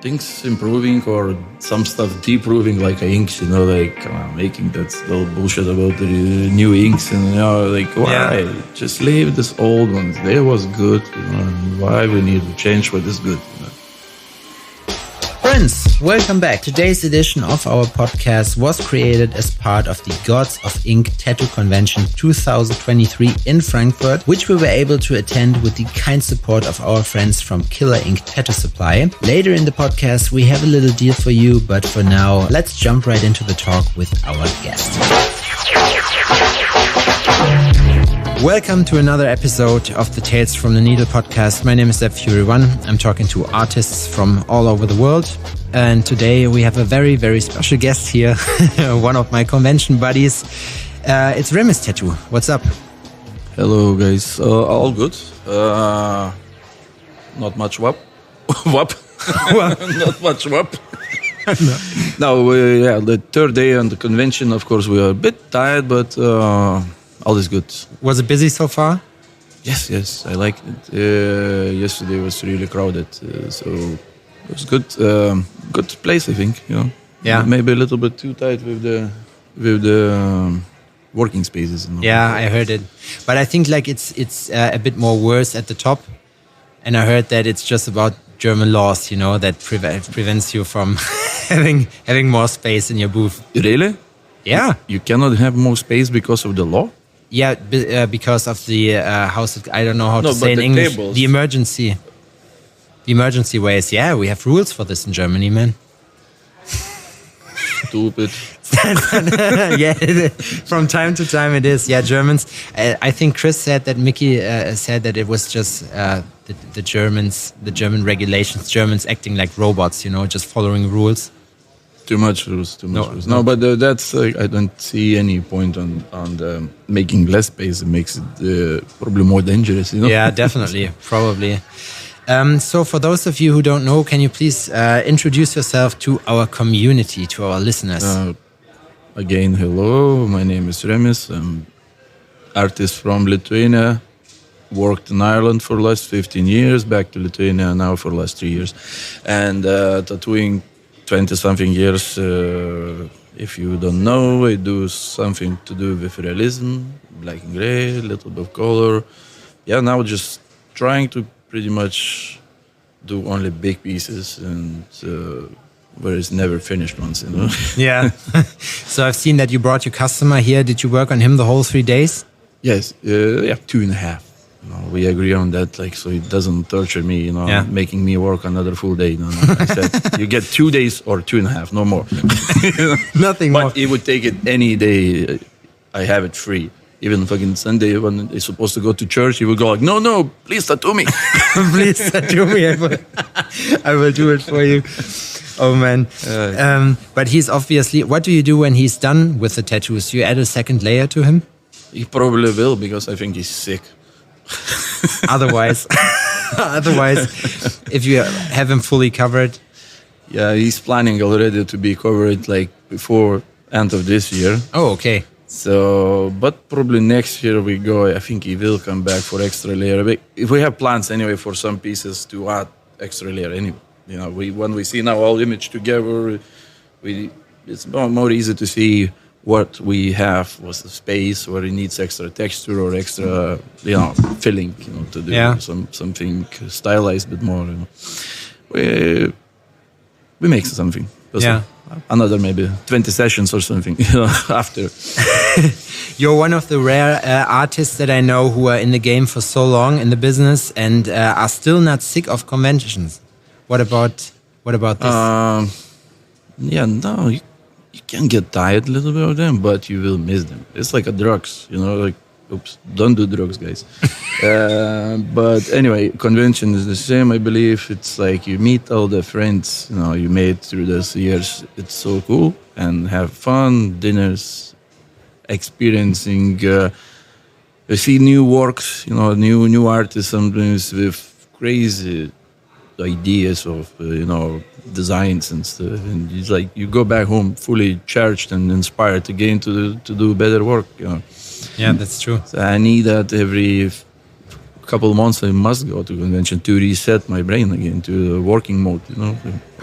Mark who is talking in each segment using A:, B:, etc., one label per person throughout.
A: things improving or some stuff deproving, like inks, like making that little bullshit about the new inks, and like why just leave this old ones? They was good, and why we need to change what is good?
B: Friends, welcome back. Today's edition of our podcast was created as part of the Gods of Ink Tattoo Convention 2023 in Frankfurt, which we were able to attend with the kind support of our friends from Killer Ink Tattoo Supply. Later in the podcast, we have a little deal for you, but for now, let's jump right into the talk with our guest. Welcome to another episode of the Tales from the Needle podcast. My name is Fury1. I'm talking to artists from all over the world. And today we have a very, very special guest here. One of my convention buddies. It's Remis Tattoo. What's up?
A: Hello, guys. All good. Not much wap. Wap. Not much wap. No, the third day on the convention, of course, we are a bit tired, but... all is good.
B: Was it busy so far?
A: Yes, I liked it. Yesterday was really crowded, so it was good. Good place, I think.
B: Yeah.
A: Maybe a little bit too tight with the working spaces.
B: Yeah, I heard it, but I think like it's a bit more worse at the top, and I heard that it's just about German laws, that prevents you from having more space in your booth.
A: Really?
B: Yeah.
A: You cannot have more space because of the law?
B: Yeah, because of the I don't know how to say in English.
A: Tables.
B: The emergency ways. Yeah, we have rules for this in Germany, man.
A: Stupid.
B: Yeah, from time to time it is. Yeah, Germans. I think Chris said that Mickey said that it was just the German regulations, Germans acting like robots, just following rules.
A: Too much rules. No, but that's I don't see any point on making less space. It makes it probably more dangerous.
B: Yeah, definitely, probably. So for those of you who don't know, can you please introduce yourself to our community, to our listeners?
A: Again, hello. My name is Remis. I'm artist from Lithuania. Worked in Ireland for the last 15 years. Back to Lithuania now for the last 3 years, and tattooing. 20-something years. If you don't know, I do something to do with realism, black and gray, a little bit of color. Yeah, now just trying to pretty much do only big pieces and where it's never finished ones,
B: Yeah. So I've seen that you brought your customer here. Did you work on him the whole 3 days?
A: Yes, 2.5. We agree on that, so it doesn't torture me, making me work another full day. No. I said you get 2 days or 2.5, no more.
B: Nothing more.
A: But he would take it any day. I have it free. Even fucking Sunday when he's supposed to go to church, he would go like, no, please tattoo me.
B: Please tattoo me. I will do it for you. Oh man. But he's obviously. What do you do when he's done with the tattoos? You add a second layer to him?
A: He probably will because I think he's sick.
B: Otherwise, if you have him fully covered.
A: Yeah, he's planning already to be covered before end of this year.
B: Oh, okay.
A: So, but probably next year we go. I think he will come back for extra layer. If we have plans anyway for some pieces to add extra layer anyway. When we see now all image together, it's more easy to see what we have was the space where it needs extra texture or extra, filling, to do something stylized a bit more. We make something. Another maybe 20 sessions or something after.
B: You're one of the rare artists that I know who are in the game for so long in the business and are still not sick of conventions. What about this?
A: You can get tired a little bit of them, but you will miss them. It's like a drugs, oops, don't do drugs, guys. But anyway, convention is the same, I believe. It's like you meet all the friends, you made through those years. It's so cool and have fun, dinners, experiencing. You see new works, new artists sometimes with crazy ideas of, designs and stuff, and it's like you go back home fully charged and inspired again to do better work.
B: Yeah, that's true.
A: So I need that every couple of months I must go to convention to reset my brain again to working mode.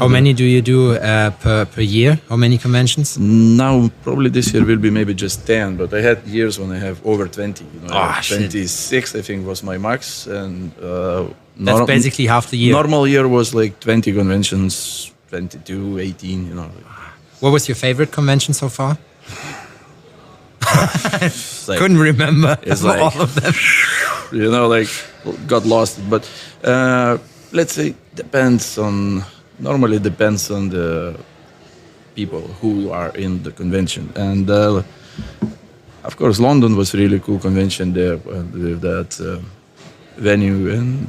B: How many do you do per year? How many conventions?
A: Now probably this year will be maybe just 10, but I had years when I have over 20. 26 I think was my max, and
B: that's basically half the year.
A: Normal year was like 20 conventions, 22, 18.
B: What was your favorite convention so far?
A: Like,
B: couldn't remember
A: like,
B: all of them.
A: Got lost. But let's say normally depends on the people who are in the convention. And of course, London was really cool convention there with that venue. And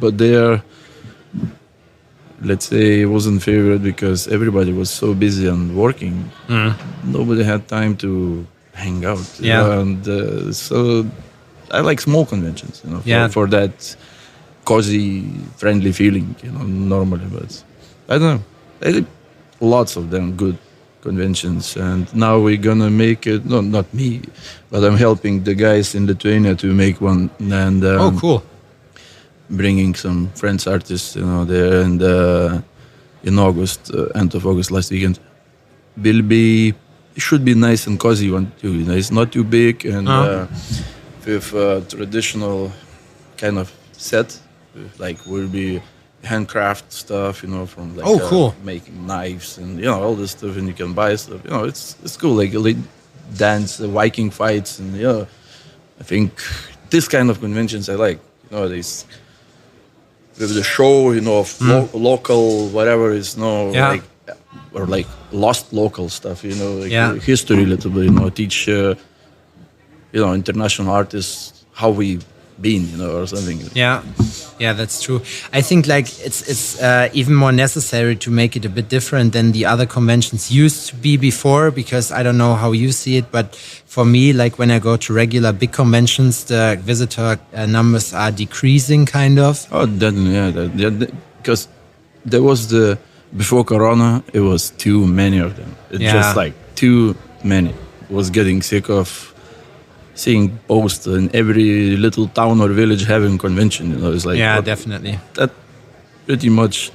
A: but there, let's say, it wasn't favorite because everybody was so busy and working. Nobody had time to hang out. And so I like small conventions, for that cozy, friendly feeling, normally. But I don't know. I think lots of them good conventions, and now we're gonna make it. No, not me, but I'm helping the guys in Lithuania to make one. And
B: cool.
A: Bringing some French artists, there, and in August, end of August, last weekend, it should be nice and cozy one too. It's not too big, and with traditional kind of set, will be handcraft stuff, from
B: cool.
A: Making knives and all this stuff, and you can buy stuff. It's cool, like dance, Viking fights, and I think this kind of conventions I like. These with the show, of local whatever is or lost local stuff, history a little bit, teach international artists how we been, or something.
B: Yeah, that's true. I think it's even more necessary to make it a bit different than the other conventions used to be before, because I don't know how you see it, but for me, when I go to regular big conventions, the visitor numbers are decreasing, kind of.
A: Oh, definitely, because there was before Corona, it was too many of them. Just too many. Was getting sick of seeing posts in every little town or village having convention. It's like
B: definitely.
A: That pretty much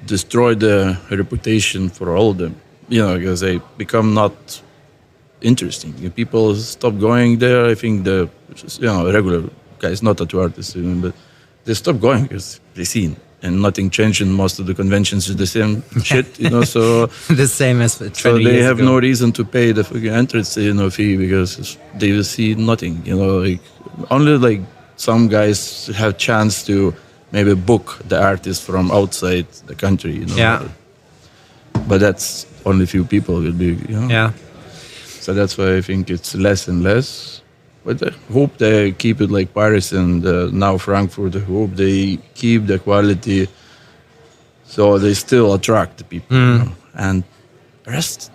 A: destroyed the reputation for all of them. Because they become not interesting. People stop going there. I think the regular guys, not tattoo artists, but they stop going because they seen. And nothing changed in most of the conventions. It's the same shit, so...
B: the same as 20
A: so they
B: years
A: have
B: ago.
A: No reason to pay the entrance fee because they will see nothing, only some guys have chance to maybe book the artist from outside the country, But that's only few people will be,
B: Yeah.
A: So that's why I think it's less and less. But I hope they keep it like Paris and now Frankfurt. I hope they keep the quality so they still attract the people. And the rest,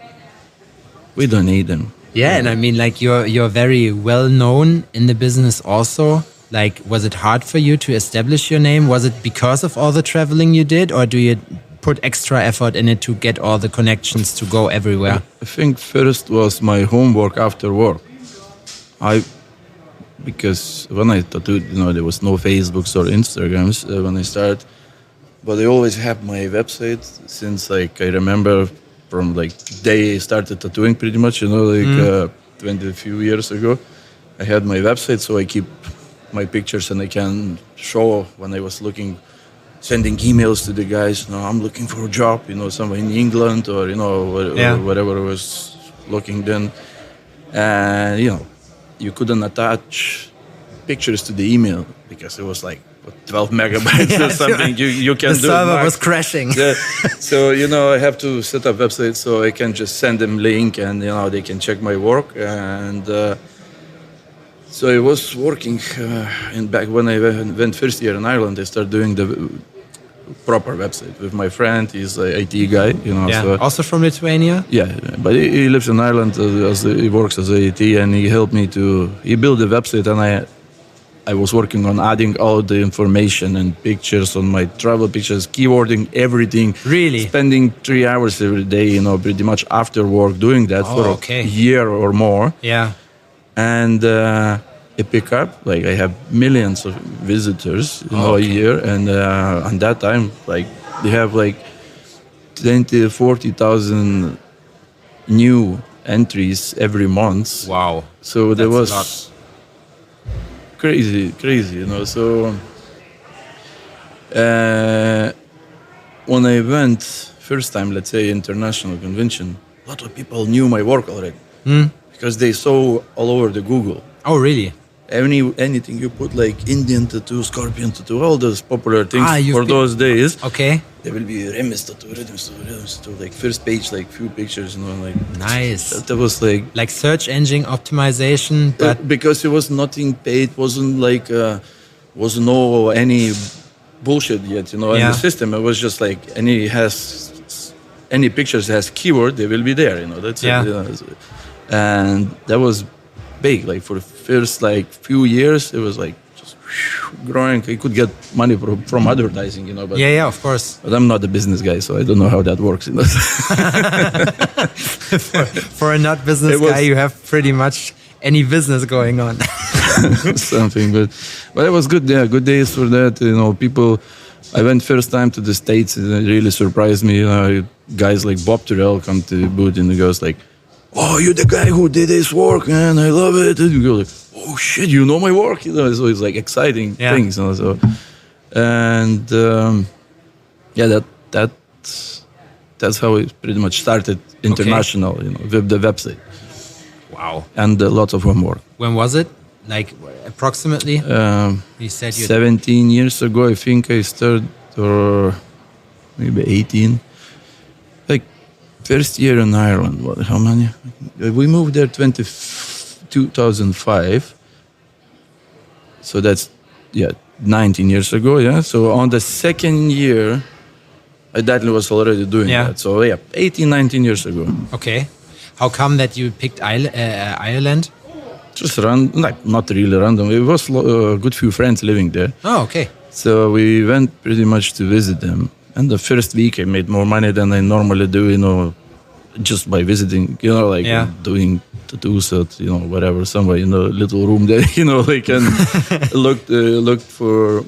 A: we don't need them.
B: Yeah, and I mean, you're very well known in the business also. Was it hard for you to establish your name? Was it because of all the traveling you did, or do you put extra effort in it to get all the connections to go everywhere?
A: I think first was my homework after work. Because when I tattooed, there was no Facebooks or Instagrams when I started, but I always have my website since I remember from day I started tattooing pretty much, 20 few years ago. I had my website, so I keep my pictures and I can show when I was sending emails to the guys. I'm looking for a job, somewhere in England or whatever I was looking then, and you couldn't attach pictures to the email because it was 12 megabytes or something. You can
B: the
A: do.
B: The server was crashing.
A: So I have to set up website so I can just send them link and they can check my work. And so it was working. And back when I went first year in Ireland, I started doing the proper website with my friend. He's an IT guy,
B: So, also from Lithuania?
A: Yeah, but he lives in Ireland. He works as an IT, and he helped me he built the website, and I was working on adding all the information and pictures on my travel pictures, keywording everything.
B: Really?
A: Spending 3 hours every day, pretty much after work doing that for a year or more.
B: Yeah.
A: And a pickup. Like I have millions of visitors, a year, and on that time, like they have like 40,000 new entries every month.
B: Wow.
A: So there
B: That's a
A: was crazy, So when I went first time, let's say international convention, a lot of people knew my work already because they saw all over the Google.
B: Oh, really?
A: Anything you put like Indian tattoo, scorpion tattoo, all those popular things for those days.
B: Okay.
A: There will be Remis tattoo, Remis tattoo, like first page, like few pictures, like
B: nice.
A: That was like
B: search engine optimization, but
A: because it was nothing paid, wasn't like was no any bullshit yet, in the system. It was just like any pictures has keyword, they will be there, that's it. And that was big. Like for the first like few years, it was like just growing. I could get money from advertising, but
B: of course.
A: But I'm not a business guy, so I don't know how that works.
B: For a not business guy, you have pretty much any business going on.
A: Something, but it was good. Yeah, good days for that. People. I went first time to the States, and it really surprised me. Guys like Bob Tyrrell come to the booth, and he goes like, "Oh, you're the guy who did this work, man! I love it." And you go like, "Oh shit, you know my work!" So it's like exciting things. So, and that's how it pretty much started international. With the website.
B: Wow.
A: And lots of homework.
B: When was it? Like approximately? You said
A: 17 years ago, I think I started, or maybe 18. Like first year in Ireland. How many? We moved there 2005. So that's 19 years ago. Yeah. So on the second year, I definitely was already doing that. So 18, 19 years ago.
B: Okay. How come that you picked Ireland?
A: Just not really random. It was a good few friends living there.
B: Oh, okay.
A: So we went pretty much to visit them. And the first week I made more money than I normally do, just by visiting, doing tattoos at, whatever, somewhere, little room there, and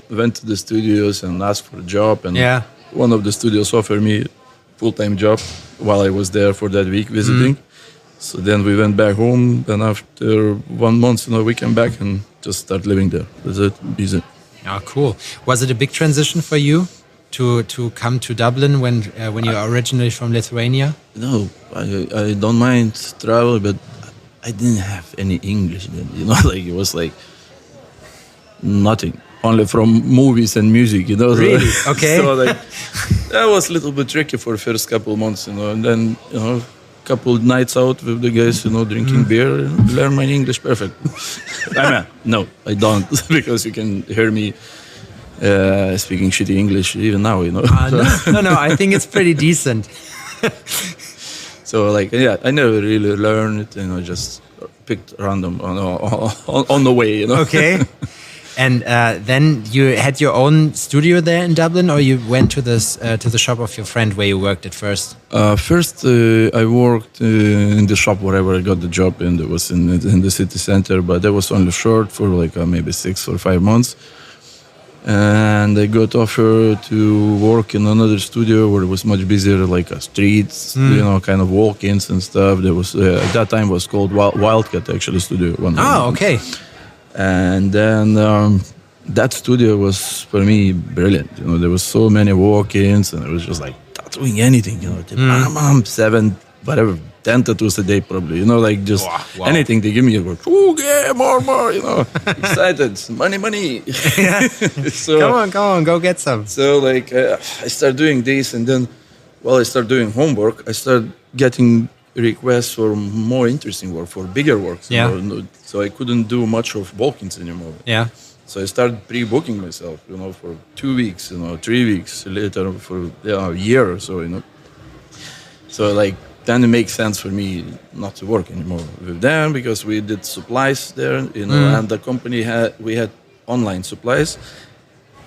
A: went to the studios and asked for a job. And one of the studios offered me full-time job while I was there for that week visiting. So then we went back home. Then after 1 month, we came back and just started living there. That's it. Easy.
B: Oh, cool. Was it a big transition for you to come to Dublin when you're originally from Lithuania?
A: No, I don't mind travel, but I didn't have any English then. Like it was like nothing. Only from movies and music,
B: Really? Okay.
A: So like that was a little bit tricky for the first couple of months, and then couple nights out with the guys, drinking beer, learn my English perfect. No, I don't, because you can hear me speaking shitty English even now,
B: No, I think it's pretty decent.
A: So I never really learned it, just picked random on the way,
B: Okay. And then you had your own studio there in Dublin, or you went to the shop of your friend where you worked at first?
A: First, I worked in the shop wherever I got the job, and it was in the city center. But that was only short for maybe 6 or 5 months. And I got offered to work in another studio where it was much busier, like streets, kind of walk-ins and stuff. There was at that time was called Wildcat actually studio.
B: Okay.
A: And then that studio was for me brilliant. There was so many walk-ins, and it was just like tattooing anything. 7, whatever, 10 tattoos a day probably. Just anything they give me. I go, more. Excited, money. So,
B: come on, go get some.
A: So I started doing this, and then while I started doing homework, I started getting requests for more interesting work, for bigger work. So I couldn't do much of walk-ins anymore.
B: Yeah.
A: So I started pre-booking myself, for 2 weeks, 3 weeks later, for a year or so, So then it makes sense for me not to work anymore with them, because we did supplies there, and the company we had online supplies.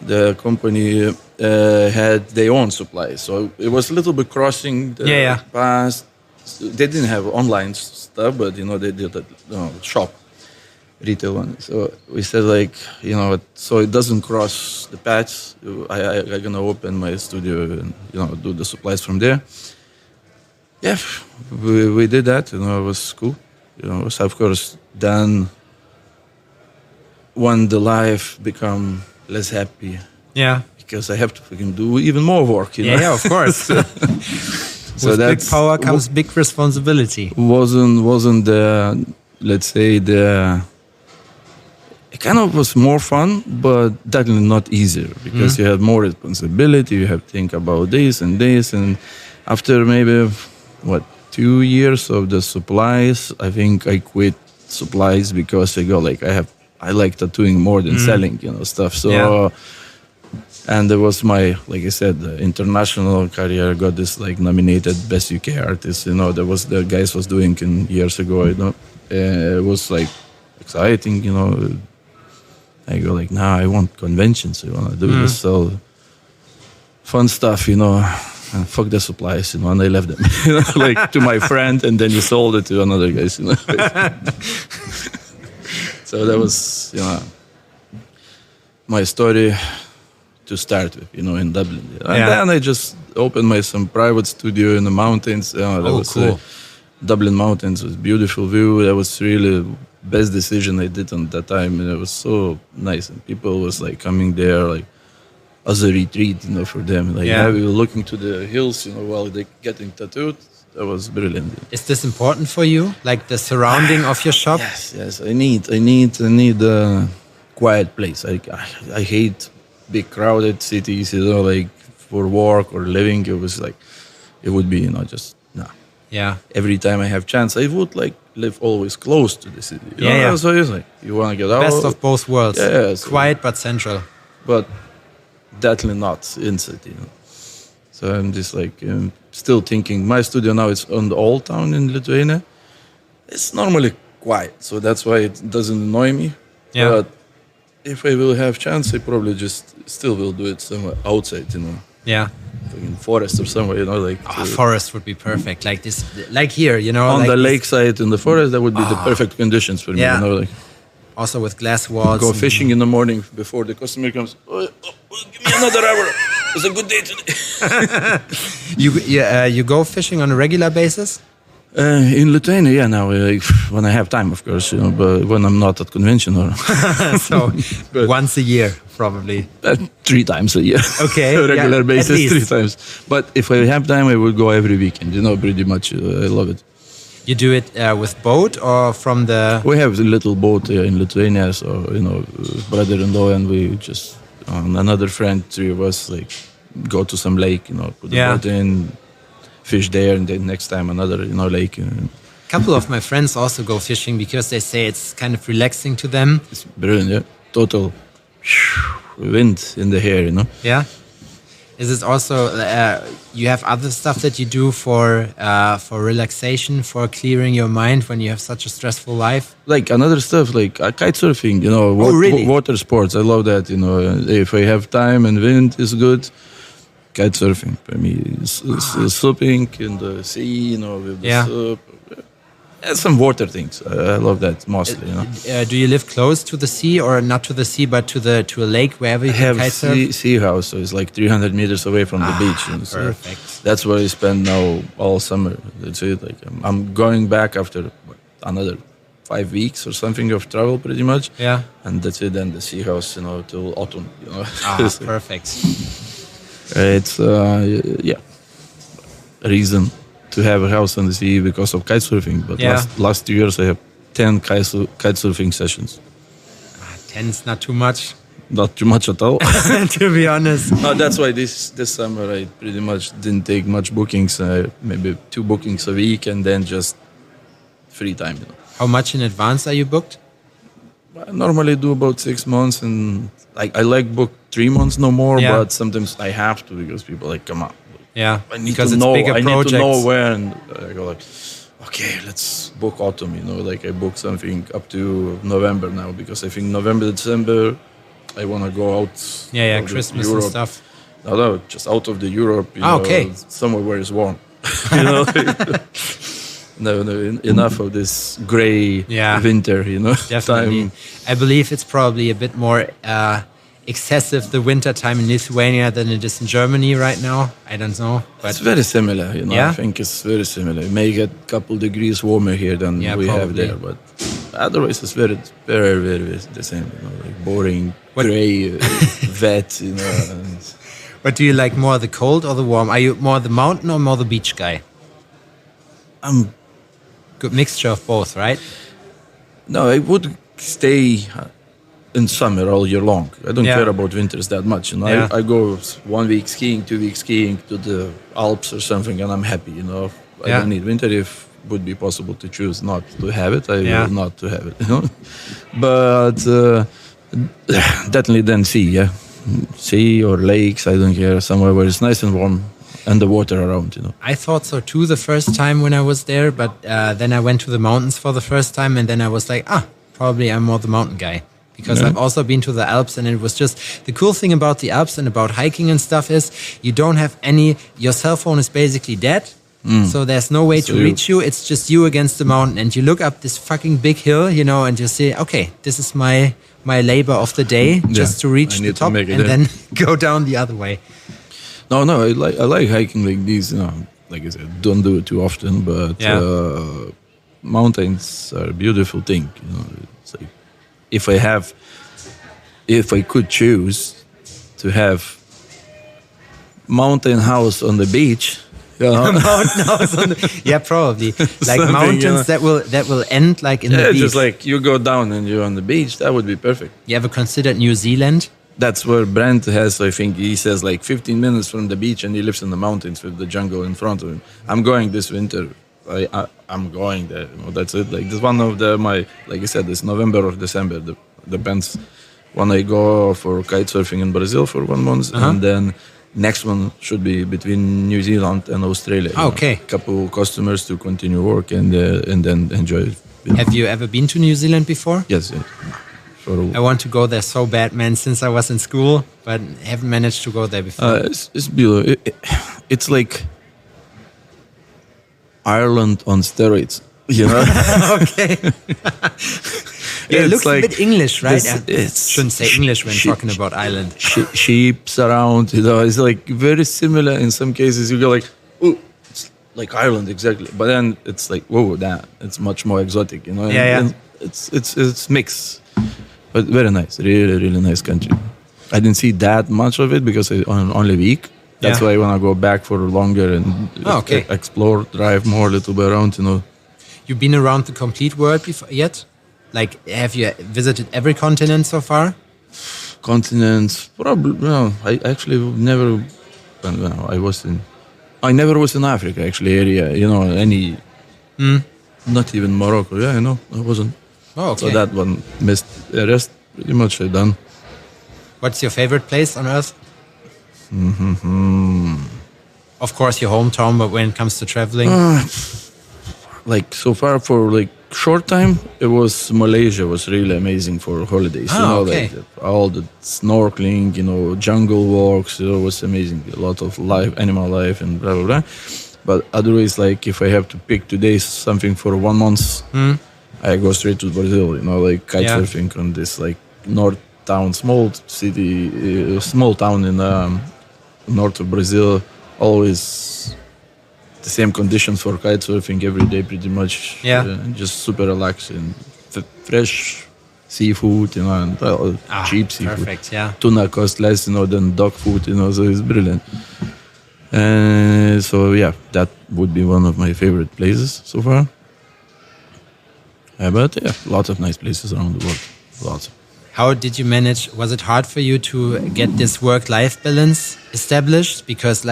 A: The company had their own supplies, so it was a little bit crossing the past. They didn't have online stuff, but they did a shop. retail one. So we said like, you know, so it doesn't cross the paths. I'm gonna open my studio and, you know, do the supplies from there. Yeah, we did that. You know, it was cool. You know, so of course then when the life become less happy.
B: Yeah.
A: Because I have to fucking do even more work. You know?
B: Yeah, of course.
A: So
B: with
A: that's
B: big power comes big responsibility.
A: Wasn't the, let's say, the, it kind of was more fun, but definitely not easier because you have more responsibility. You have to think about this, and after maybe 2 years of the supplies, I think I quit supplies because I go like I like tattooing more than selling, you know, stuff. So.
B: Yeah.
A: And it was my, like I said, international career. Got this like nominated best UK artist. You know, there was the guys was doing years ago. You know, it was like exciting. You know, I go like, nah, I want conventions. I want to do this, so fun stuff. You know, and fuck the supplies. You know, and I left them. You know, like to my friend, and then he sold it to another guys. You know, so that was, you know, my story. To start with, you know, in Dublin, and then I just opened some private studio in the mountains. That was
B: cool.
A: Dublin mountains was beautiful view. That was really best decision I did on that time, and it was so nice. And people was like coming there like as a retreat, you know, for them. Like we were looking to the hills, you know, while they getting tattooed. That was brilliant.
B: Is this important for you, like the surrounding of your shop?
A: Yes. I need a quiet place. I hate big crowded cities, you know, like for work or living. It was like, it would be, you know, just
B: Yeah.
A: Every time I have chance, I would like live always close to the city. You know?
B: Yeah.
A: So it's like you want to get out.
B: Best of both worlds.
A: Yeah. So,
B: quiet but central.
A: But definitely not in city. You know? So I'm just like still thinking. My studio now is on the old town in Lithuania. It's normally quiet, so that's why it doesn't annoy me.
B: Yeah.
A: But if I will have chance, I probably just still will do it somewhere outside, you know.
B: Yeah.
A: Like in forest or somewhere, you know, like.
B: Forest would be perfect, like this, like here, you know.
A: On
B: like
A: the lakeside in the forest, that would be the perfect conditions for me, you know, like.
B: Also with glass walls.
A: Go fishing in the morning before the customer comes. Give me another hour. It's a good day today.
B: You go fishing on a regular basis?
A: In Lithuania, yeah, now when I have time, of course, you know, but when I'm not at convention or
B: so once a year, probably
A: 3 times a year.
B: Okay,
A: regular basis, 3 times. But if I have time, I will go every weekend. You know, pretty much. I love it.
B: You do it with boat or from the?
A: We have a little boat in Lithuania, so you know, brother-in-law and we just another friend, 3 of us, like go to some lake, you know, put the boat in. Fish there, and then next time another, you know, lake. A
B: couple of my friends also go fishing because they say it's kind of relaxing to them.
A: It's brilliant, yeah. Total wind in the hair, you know.
B: Yeah. Is it also you have other stuff that you do for relaxation, for clearing your mind when you have such a stressful life?
A: Like another stuff, like kite surfing, you know,
B: really?
A: Water sports. I love that, you know. If I have time and wind is good. Kite surfing for me is supping in the sea, you know, with the soup. Some water things. I love that mostly. You know.
B: Do you live close to the sea, or not to the sea, but to a lake wherever you can kite surf?
A: Sea house, so it's like 300 meters away from the beach. You know, so
B: perfect.
A: That's where I spend now all summer. That's it. Like I'm going back after another 5 weeks or something of travel, pretty much.
B: Yeah.
A: And that's it. Then the sea house, you know, till autumn. You know.
B: Perfect.
A: It's a reason to have a house on the sea because of kite surfing. But last 2 years I have 10 kite surfing sessions.
B: 10's not too much.
A: Not too much at all.
B: To be honest.
A: No, that's why this summer I pretty much didn't take much bookings. Maybe 2 bookings a week, and then just free time. You know.
B: How much in advance are you booked?
A: I normally do about 6 months, and I like book 3 months no more. But sometimes I have to because people are like, come on.
B: Yeah,
A: I need to know. I need to know where, and I go like, okay, let's book autumn. You know, like I book something up to November now because I think November, December, I want to go out.
B: Yeah, Christmas and stuff.
A: No, just out of the Europe. You know,
B: okay.
A: Somewhere where it's warm. You know. No, enough of this gray winter,
B: Definitely.
A: time.
B: I believe it's probably a bit more excessive the winter time in Lithuania than it is in Germany right now. I don't know, but
A: It's very similar,
B: Yeah?
A: I think it's very similar. It may get a couple degrees warmer here than we have
B: probably.
A: there, but otherwise it's very, very, very the same. Like boring, gray, wet. And
B: But do you like more the cold or the warm? Are you more the mountain or more the beach guy?
A: I'm
B: Good mixture of both, right?
A: No, I would stay in summer all year long. I don't
B: Yeah.
A: care about winters that much.
B: Yeah.
A: I go 1 week skiing, 2 weeks skiing to the Alps or something, and I'm happy. I
B: Yeah.
A: don't need winter. If would be possible to choose not to have it, I
B: Yeah.
A: will not to have it. But definitely then sea or lakes. I don't care. Somewhere where it's nice and warm and the water around.
B: I thought so too the first time when I was there, but then I went to the mountains for the first time, and then I was like, probably I'm more the mountain guy. Because I've also been to the Alps, and it was just the cool thing about the Alps and about hiking and stuff is you don't have your cell phone is basically dead. So there's no way to reach you. It's just you against the mountain, and you look up this fucking big hill, and you say, okay, this is my labor of the day just to reach the top and then go down the other way.
A: No, I like hiking like these. Like I said, don't do it too often, but mountains are a beautiful thing. It's like if I could choose to have mountain house on the beach.
B: Mountain house on probably like mountains that will end like in the beach.
A: Just like you go down and you're on the beach, that would be perfect.
B: You ever considered New Zealand?
A: That's where Brent has, I think he says like 15 minutes from the beach, and he lives in the mountains with the jungle in front of him. I'm going this winter. I'm going there. That's it. Like this one of like I said, this November or December, depends. When I go for kite surfing in Brazil for 1 month, and then next one should be between New Zealand and Australia.
B: Okay.
A: Couple customers to continue work and then enjoy it.
B: Have you ever been to New Zealand before?
A: Yes.
B: I want to go there so bad, man, since I was in school, but haven't managed to go there before.
A: It's beautiful. It's like Ireland on steroids,
B: Okay. It looks
A: like
B: a bit English, right?
A: Shouldn't
B: say English when talking about Ireland.
A: Sheep's around, It's like very similar in some cases. You go like, oh, it's like Ireland exactly, but then it's like, whoa, it's much more exotic, And it's mixed. But very nice, really, really nice country. I didn't see that much of it because on only a week. That's why I want to go back for longer and explore, drive more, a little bit around,
B: You've been around the complete world before yet? Like, have you visited every continent so far?
A: Continents, probably. No, I actually never. I never was in Africa actually. Area, any. Not even Morocco. Yeah, I wasn't.
B: Oh, okay.
A: So that one missed. The rest pretty much I done.
B: What's your favorite place on earth? Of course, your hometown, but when it comes to traveling,
A: like so far for like short time, it was Malaysia was really amazing for holidays.
B: Okay.
A: Like all the snorkeling, jungle walks. It was amazing. A lot of animal life, and blah blah blah. But otherwise, like if I have to pick today something for 1 month, I go straight to Brazil. Like kite surfing on this like north town, small city, small town in north of Brazil. Always the same conditions for kite surfing every day, pretty much. Just super relaxing, fresh seafood, and cheap seafood.
B: Perfect, yeah.
A: Tuna costs less, than dog food, so it's brilliant. So that would be one of my favorite places so far. But lots of nice places around the world, lots.
B: How did you manage? Was it hard for you to get this work-life balance established? Because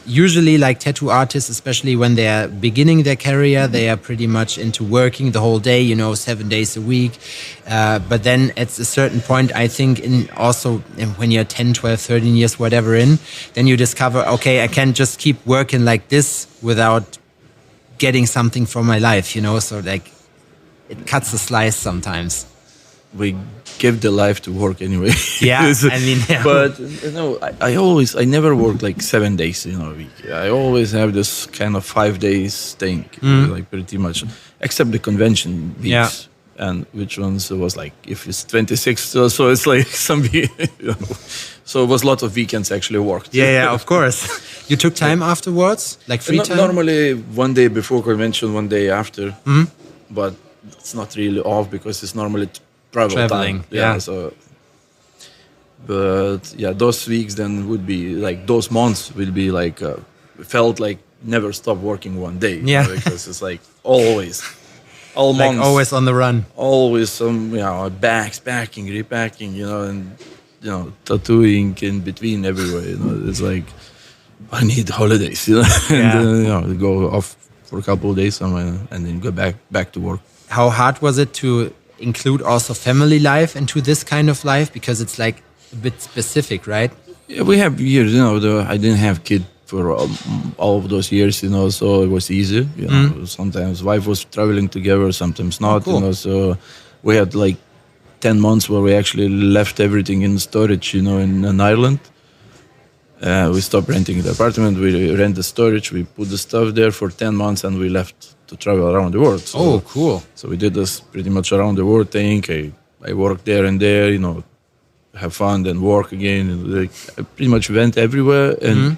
B: usually like tattoo artists, especially when they are beginning their career, they are pretty much into working the whole day, 7 days a week. But then at a certain point, I think when you're 10, 12, 13 years, whatever then you discover, okay, I can't just keep working like this without getting something from my life, so like it cuts the slice sometimes.
A: we give the life to work anyway.
B: Yeah, I mean, yeah.
A: But I never work like 7 days in a week. I always have this kind of 5 days thing, like pretty much, except the convention weeks.
B: Yeah.
A: And which ones was like, if it's 26, so it's like some, so it was a lot of weekends actually worked.
B: Yeah, of course. You took time afterwards, like free time?
A: Normally 1 day before convention, 1 day after, but it's not really off because it's normally traveling.
B: Yeah.
A: So, but yeah, those weeks then would be like, those months will be like, felt like never stop working 1 day.
B: Yeah.
A: Because it's like always. All
B: like
A: months,
B: always on the run.
A: Always some, bags, packing, repacking, and tattooing in between everywhere. It's like I need holidays, and go off for a couple of days somewhere and then go back to work.
B: How hard was it to include also family life into this kind of life, because it's like a bit specific, right?
A: Yeah, we have years. I didn't have kid for all of those years, so it was easy. Sometimes wife was traveling together, sometimes not.
B: Cool.
A: So we had like 10 months where we actually left everything in storage, in Ireland. We stopped renting the apartment, we rent the storage, we put the stuff there for 10 months, and we left to travel around the world. So,
B: cool.
A: So we did this pretty much around the world thing. I worked there and there, have fun, then work again. Like, I pretty much went everywhere, and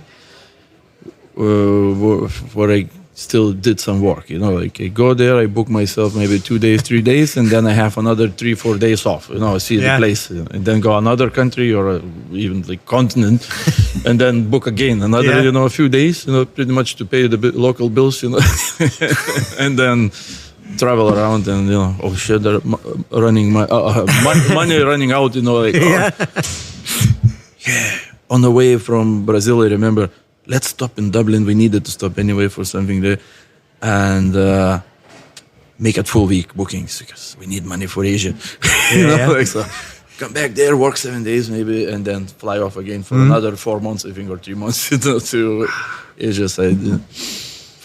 A: where I still did some work, like I go there, I book myself maybe 2 days, 3 days, and then I have another 3-4 days off, see the place, and then go another country or even like continent, and then book again another, a few days, pretty much to pay the local bills, and then travel around and, oh shit, they're running my money running out, like, On the way from Brazil, I remember, let's stop in Dublin. We needed to stop anyway for something there, and make it full week bookings because we need money for Asia. So come back there, work 7 days maybe, and then fly off again for another 4 months, I think, or 3 months to Asia side.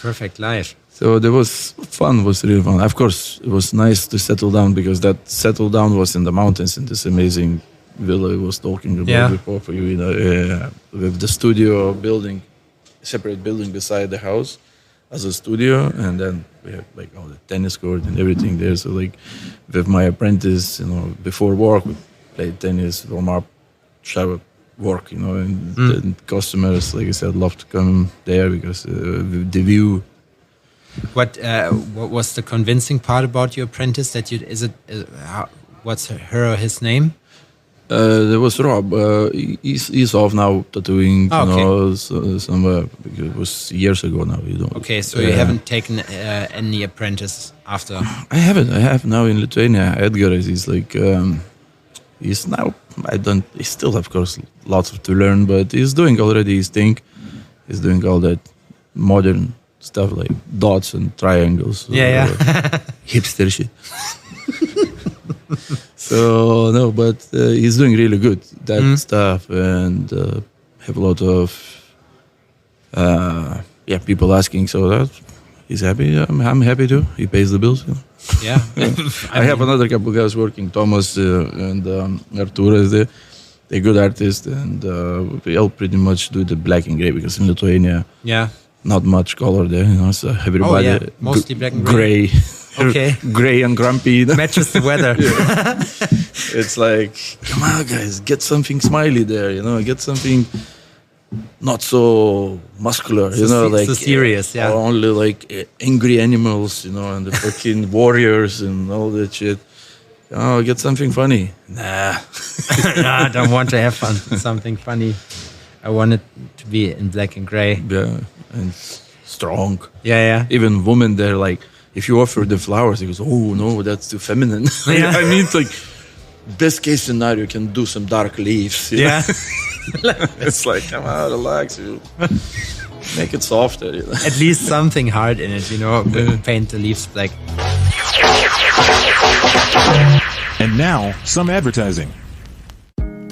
B: Perfect life.
A: So there was fun, was really fun. Of course, it was nice to settle down because that settle down was in the mountains in this amazing villa I was talking about before for you, with the studio building, separate building beside the house as a studio, and then we have like all the tennis court and everything there. So like with my apprentice, before work we played tennis, warm up, shower, work, and the customers, like I said, love to come there because the view.
B: What was the convincing part about your apprentice? What's her or his name?
A: There was Rob. He's off now tattooing, somewhere. Because it was years ago now.
B: Okay, so you haven't taken any apprentice after?
A: I haven't. I have now in Lithuania. Edgar he's like, he's now. He still, of course, lots to learn, but he's doing already his thing. He's doing all that modern stuff like dots and triangles. Hipster shit. So no, but he's doing really good that stuff, and have a lot of people asking. So that he's happy. I'm happy too. He pays the bills.
B: Yeah.
A: I have another couple guys working. Thomas and Arturo is there. They're good artists, and we all pretty much do the black and gray because in Lithuania, not much color there. So everybody
B: mostly black and
A: gray.
B: Okay.
A: Gray and grumpy.
B: Matches the weather.
A: It's like, come on, guys, get something smiley there, get something not so muscular, like
B: so serious,
A: only like angry animals, and the fucking warriors and all that shit. Get something funny. Nah.
B: I don't want to have fun. Something funny. I want it to be in black and gray.
A: Yeah, and strong.
B: Yeah.
A: Even women, they're like, if you offer the flowers, he goes, oh no, that's too feminine. I mean, it's like, best case scenario, you can do some dark leaves.
B: Yeah.
C: It's like, come on, relax.
A: Make it softer.
B: At least something hard in it, paint the leaves black.
C: And now, some advertising.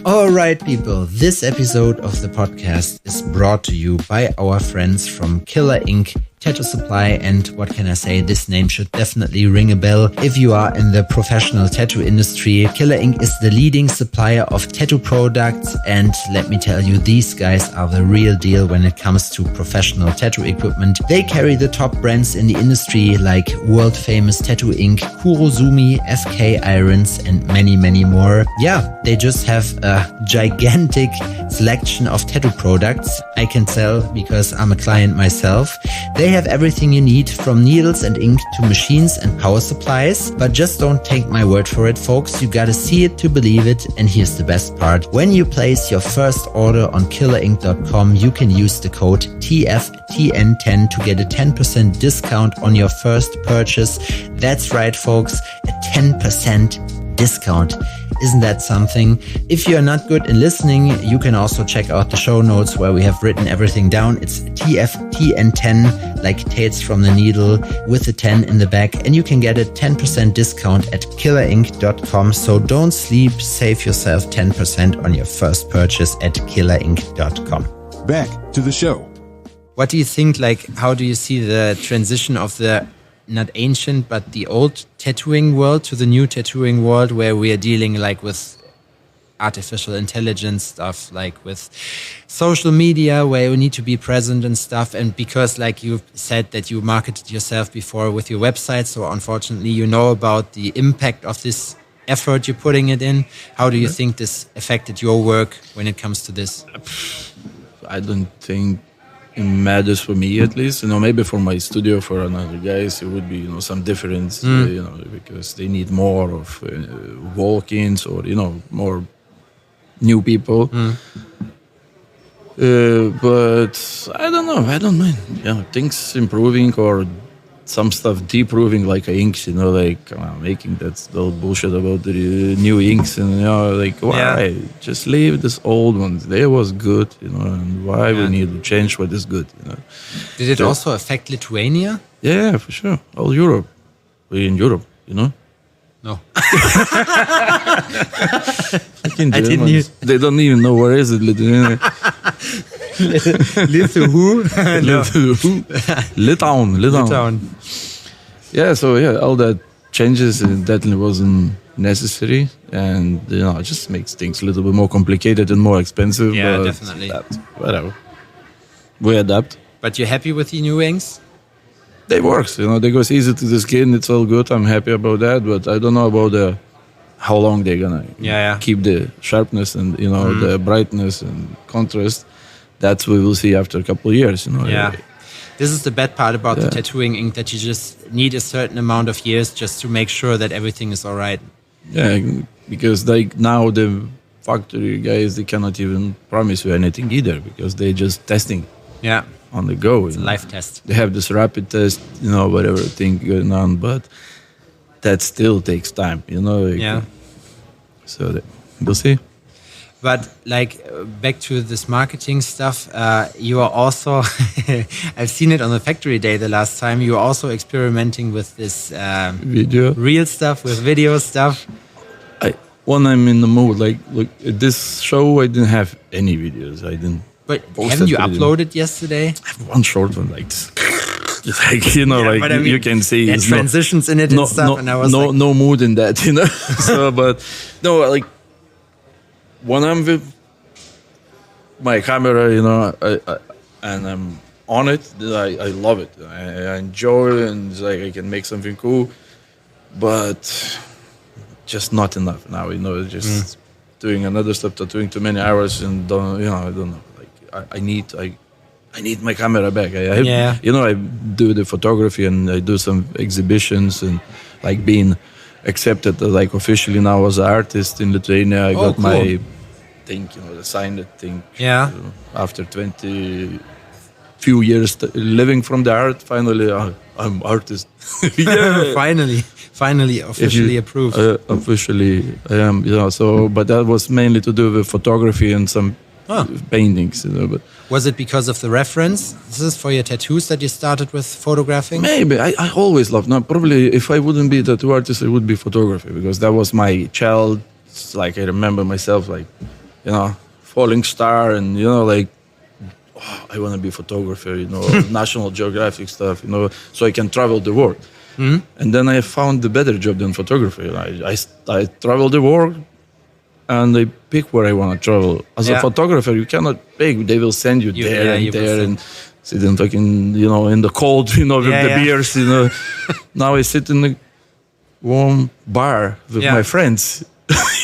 B: All right, people. This episode of the podcast is brought to you by our friends from Killer Ink tattoo supply. And what can I say? This name should definitely ring a bell if you are in the professional tattoo industry. Killer Ink is the leading supplier of tattoo products. And let me tell you, these guys are the real deal when it comes to professional tattoo equipment. They carry the top brands in the industry like world famous Tattoo Ink, Kurozumi, FK Irons, and many, many more. Yeah, they just have a gigantic selection of tattoo products. I can tell because I'm a client myself. They have everything you need from needles and ink to machines and power supplies. But just don't take my word for it, folks. You gotta see it to believe it. And here's the best part. When you place your first order on killerink.com, you can use the code TFTN10 to get a 10% discount on your first purchase. That's right, folks, a 10% discount. Isn't that something? If you are not good in listening, you can also check out the show notes where we have written everything down. It's TFTN10, like Tales from the Needle, with the 10 in the back. And you can get a 10% discount at killerink.com. So don't sleep, save yourself 10% on your first purchase at killerink.com.
C: Back to the show.
B: What do you think, how do you see the transition of the not ancient, but the old tattooing world to the new tattooing world where we are dealing with artificial intelligence stuff, with social media where you need to be present and stuff. And because you said that you marketed yourself before with your website, so unfortunately you know about the impact of this effort you're putting it in. How do you think this affected your work when it comes to this?
A: I don't think it matters for me, at least. Maybe for my studio, for another guys, it would be some difference. Because they need more of walk-ins or more new people. But I don't know. I don't mind. Things improving or some stuff deproving, like inks. Making that little bullshit about the new inks, and why?
B: Yeah.
A: Just leave this old ones. They was good, and why we need to change what is good,
B: Did it also affect Lithuania?
A: Yeah, for sure. All Europe. We're in Europe,
B: No.
A: Fucking
B: I didn't
A: Germans. They don't even know where is it, Lithuania. Litauen. Yeah, so all that changes definitely wasn't necessary, and it just makes things a little bit more complicated and more expensive.
B: Yeah,
A: but
B: definitely.
A: Whatever. We adapt.
B: But you're happy with the new inks?
A: They works, they goes easy to the skin. It's all good. I'm happy about that, but I don't know about how long they're gonna keep the sharpness and the brightness and contrast. That's what we will see after a couple of years.
B: Yeah. This is the bad part about the tattooing ink, that you just need a certain amount of years just to make sure that everything is all right.
A: Yeah, because now the factory guys, they cannot even promise you anything either, because they're just testing.
B: Yeah.
A: On the go.
B: It's a live test.
A: They have this rapid test, whatever thing going on, but that still takes time,
B: Yeah.
A: So we'll see.
B: But back to this marketing stuff, you are also, I've seen it on the factory day the last time, you are also experimenting with this
A: video,
B: real stuff, with video stuff.
A: When I'm in the mood, look, at this show, I didn't have any videos. I didn't.
B: But haven't you uploaded yesterday?
A: I have one short one like this.
B: But I mean,
A: you can see
B: there's transitions in it and stuff, and I was
A: no mood in that, So, but no, when I'm with my camera, and I'm on it, I love it. I enjoy it, and it's I can make something cool, but just not enough now. Just doing another stuff, tattooing too many hours, and I don't know. I need my camera back. I do the photography and I do some exhibitions and being accepted officially now as an artist in Lithuania. I got
B: cool.
A: my thing, the signed thing.
B: Yeah.
A: After 20 few years living from the art, finally I'm artist. Yeah.
B: Finally officially approved.
A: Officially I am. So, but that was mainly to do with photography and some paintings. But
B: was it because of the reference? This is for your tattoos that you started with photographing?
A: Maybe. I always loved. No, probably if I wouldn't be a tattoo artist, it would be photography, because that was my child. I remember myself falling star and I want to be a photographer, National Geographic stuff, so I can travel the world. And then I found the better job than photography. I travel the world, and I pick where I want to travel. As a photographer, you cannot pick. They will send you there and there and sit in fucking, in the cold, with the beers, Now I sit in the warm bar with my friends,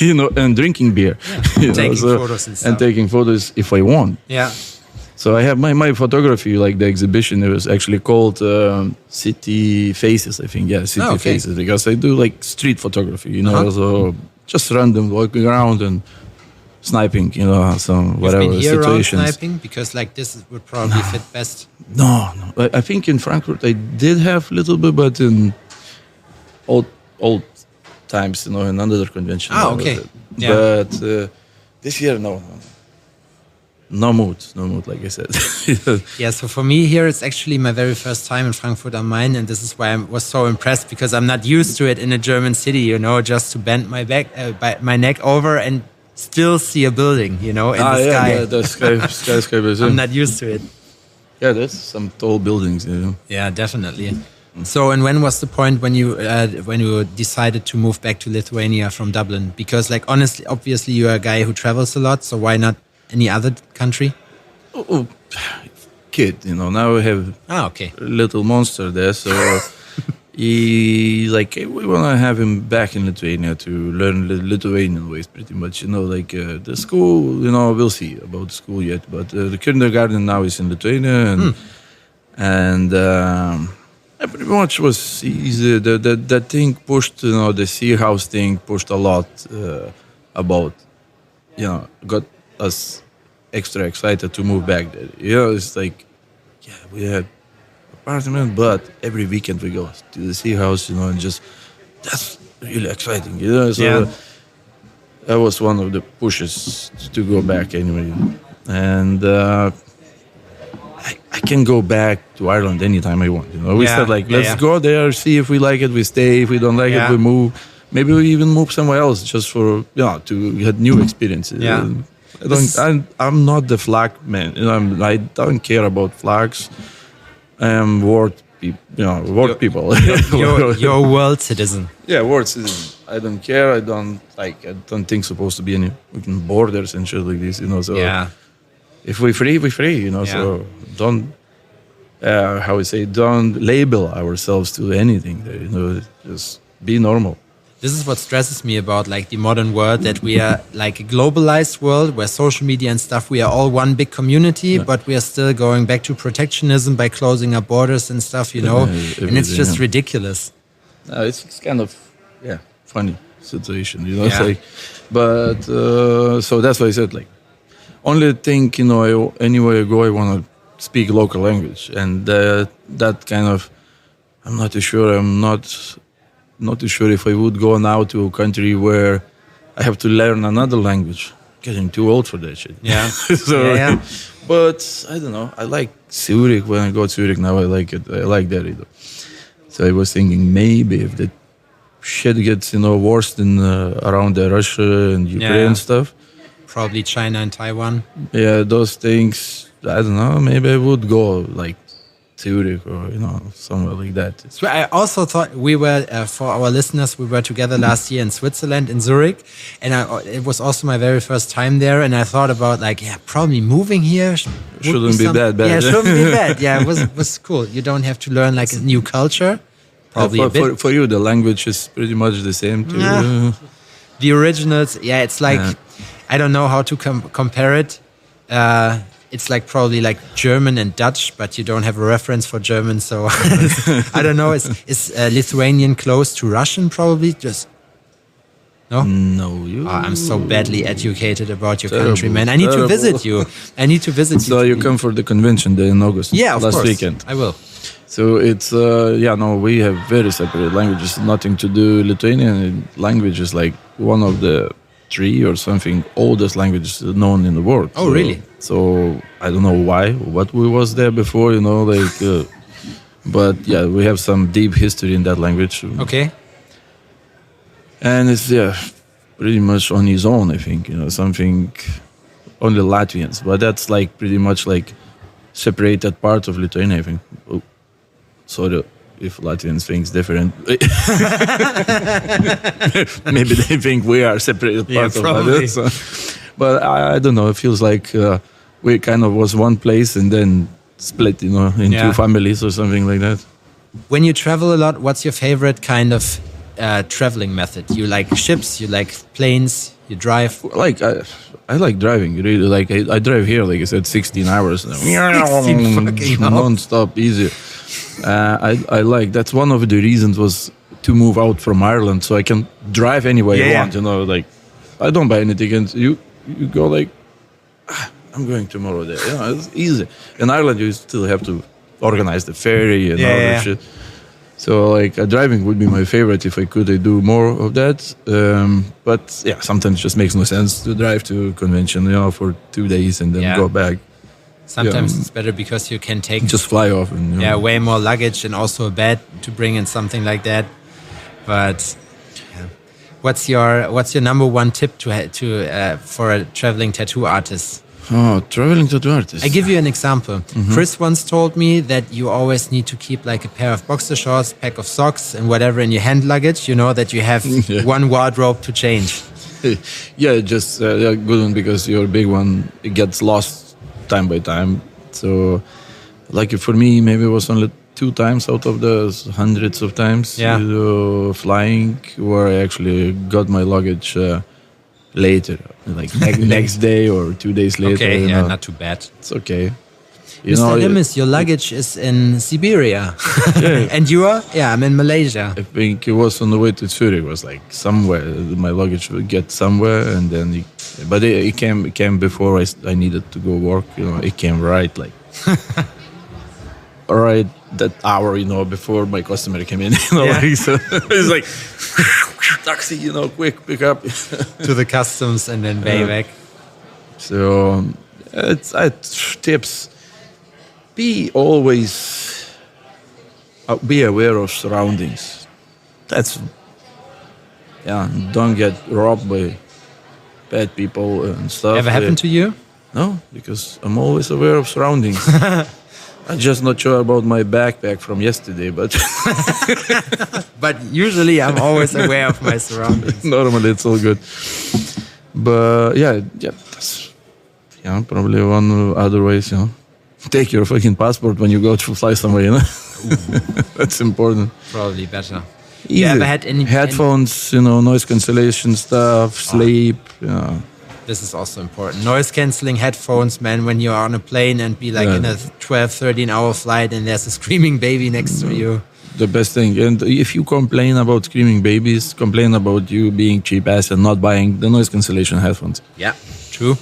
A: and drinking beer.
B: Taking photos and stuff.
A: And taking photos if I want.
B: Yeah.
A: So I have my photography, like the exhibition, it was actually called City Faces, I think. Yeah, City Faces, because I do like street photography, so just random walking around and sniping, some whatever
B: You've been here
A: situations.
B: around sniping? Because like this would probably fit best.
A: No. I think in Frankfurt I did have a little bit, but in old times, in another convention.
B: Okay.
A: But this year, no. No mood, like I said.
B: Yeah, so for me here, it's actually my very first time in Frankfurt am Main, and this is why I was so impressed, because I'm not used to it in a German city, just to bend my my neck over and still see a building, in the sky.
A: Yeah, the skyscrapers.
B: I'm not used to it.
A: Yeah, there's some tall buildings.
B: Yeah, definitely. So, and when was the point when you decided to move back to Lithuania from Dublin? Because, like, honestly, obviously, you're a guy who travels a lot, so why not any other country?
A: Oh, kid, now we have
B: a
A: little monster there, so we want to have him back in Lithuania to learn Lithuanian ways, pretty much. The school, we'll see about the school yet, but the kindergarten now is in Lithuania, and pretty much was easy. That thing pushed, the sea house thing pushed a lot about, got us extra excited to move back there. It's like, we had apartment, but every weekend we go to the sea house, and just, that's really exciting, So that was one of the pushes to go back anyway. And I can go back to Ireland anytime I want, We said, let's go there, see if we like it, we stay. If we don't like it, we move. Maybe we even move somewhere else just for, to get new experiences.
B: Yeah.
A: I'm not the flag man. I don't care about flags. I am world people.
B: You're a world citizen.
A: Yeah, world citizen. I don't care. I don't think supposed to be any borders and shit like this. So if we're free, we're free. So don't don't label ourselves to anything. Just be normal.
B: This is what stresses me about the modern world, that we are like a globalized world where social media and stuff, we are all one big community, but we are still going back to protectionism by closing our borders and stuff, and it's just ridiculous.
A: It's kind of, funny situation, but so that's why I said, only thing, anywhere I go, I want to speak local language, and that kind of, I'm not too sure, not too sure if I would go now to a country where I have to learn another language. Getting too old for that shit.
B: Yeah.
A: But I don't know. I like Zurich. When I go to Zurich now, I like it. I like that either. So I was thinking maybe if the shit gets worse than around Russia and Ukraine stuff.
B: Probably China and Taiwan.
A: Yeah, those things. I don't know. Maybe I would go Zurich or somewhere like that.
B: So I also thought we were for our listeners, we were together last year in Switzerland, in Zurich, and it was also my very first time there. And I thought about probably moving here
A: shouldn't be that bad.
B: Yeah, shouldn't be bad. Yeah, it was cool. You don't have to learn a new culture. Probably
A: for you, the language is pretty much the same too.
B: Yeah. The originals, it's I don't know how to compare it. It's probably German and Dutch, but you don't have a reference for German, so I don't know. Is Lithuanian close to Russian? Probably just no.
A: No,
B: I'm so badly educated about your country, man. I need to visit you.
A: So you come for the convention in August?
B: Yeah, of
A: last
B: course.
A: weekend.
B: I will.
A: So it's we have very separate languages. Nothing to do. Lithuanian language is one of the 3 or something oldest languages known in the world.
B: Oh, really?
A: So I don't know what we was there before, but we have some deep history in that language.
B: Okay.
A: And it's pretty much on his own, I think, something only Latvians, but that's pretty much separated part of Lithuania, I think. Oh, sorry if Latvians think different. Maybe they think we are separated part of Latvia. So. But I don't know. It feels like we kind of was one place and then split, in two families or something like that.
B: When you travel a lot, what's your favorite kind of traveling method? You like ships? You like planes? You drive?
A: I like driving. Really, like I drive here. Like I said, 16 hours.
B: 16 fucking
A: non-stop, easy. I like. That's one of the reasons was to move out from Ireland, so I can drive anywhere I want. Like I don't buy any tickets. You go like, I'm going tomorrow there. It's easy. In Ireland, you still have to organize the ferry and all that shit. So like driving would be my favorite if I could. I do more of that. But yeah, sometimes it just makes no sense to drive to convention, for 2 days and then go back.
B: Sometimes it's better because you can take
A: just fly off and
B: way more luggage and also a bed to bring in something like that. But what's your number one tip for a traveling tattoo artist?
A: Oh, traveling tattoo artist.
B: I give you an example. Mm-hmm. Chris once told me that you always need to keep like a pair of boxer shorts, pack of socks, and whatever in your hand luggage. That you have one wardrobe to change.
A: Yeah, just good one because your big one it gets lost time by time. So, like for me, maybe it was only 2 times out of the hundreds of times flying where I actually got my luggage later, like next day or 2 days later.
B: Okay, not too bad.
A: It's okay.
B: Mr. Remis, your luggage is in Siberia. And you are? Yeah, I'm in Malaysia.
A: I think it was on the way to Zurich. It was like somewhere. My luggage would get somewhere and then but it came before I needed to go work. It came right like right that hour, before my customer came in. So it's like taxi, quick pick up
B: to the customs and then way back.
A: So it's tips. Be aware of surroundings. That's don't get robbed by bad people and stuff.
B: Ever happened to you?
A: No, because I'm always aware of surroundings. I'm just not sure about my backpack from yesterday, but
B: but usually I'm always aware of my surroundings.
A: Normally it's all good. But that's probably one other ways, Take your fucking passport when you go to fly somewhere, That's important.
B: Probably better.
A: Easy.
B: You ever had any
A: headphones, noise cancellation stuff, sleep,
B: This is also important. Noise cancelling headphones, man, when you're on a plane and be like in a 12, 13-hour flight and there's a screaming baby next to you.
A: The best thing. And if you complain about screaming babies, complain about you being cheap ass and not buying the noise cancellation headphones.
B: Yeah, true.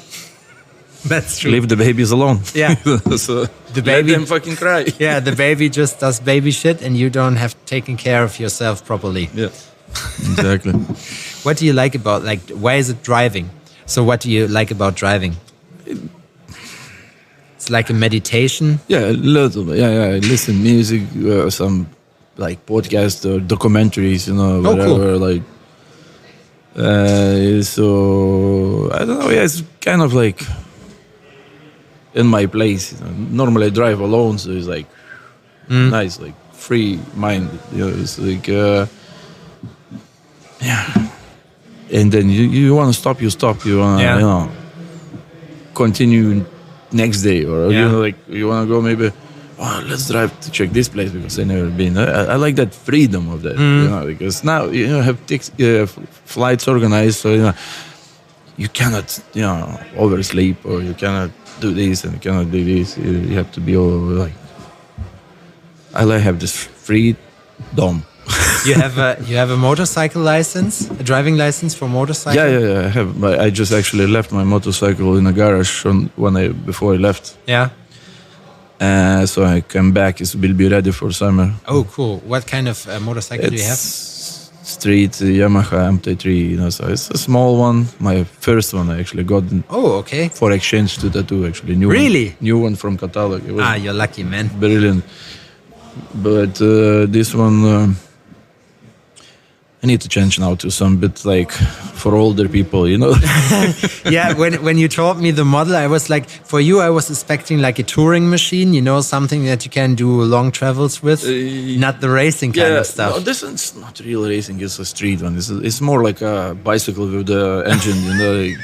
B: That's true.
A: Leave the babies alone.
B: Yeah.
A: So
B: the baby,
A: let them fucking cry.
B: Yeah, the baby just does baby shit and you don't have taken care of yourself properly.
A: Yeah, exactly.
B: What do you like about, why is it driving? So what do you like about driving? It's like a meditation?
A: Yeah, a little bit. Yeah, I listen music, some podcasts or documentaries, whatever.
B: Cool.
A: So I don't know. Yeah, it's kind of like in my place. Normally I drive alone, so it's nice, free mind. It's And then you want to stop, you stop. You want to, continue next day, or you want to go maybe. Oh, let's drive to check this place because I've never been. I like that freedom of that, because now you have flights organized, so you cannot, oversleep, or you cannot do this and you cannot do this. You have to be all I have this freedom.
B: You have a motorcycle license, a driving license for motorcycle?
A: Yeah, I have. But I just actually left my motorcycle in a garage before I left.
B: Yeah.
A: So I come back. It will be ready for summer.
B: Oh, cool! What kind of motorcycle do you have?
A: Street Yamaha MT3. So it's a small one. My first one I actually got.
B: Okay.
A: For exchange to tattoo, actually new.
B: Really?
A: One, new one from catalog.
B: You're lucky, man.
A: Brilliant. But this one, I need to change now to some bit like for older people, you know.
B: Yeah, when you told me the model, I was like, for you, I was expecting like a touring machine, you know, something that you can do long travels with, not the racing kind of stuff.
A: No, this is not real racing. It's a street one. It's more like a bicycle with the engine. You know,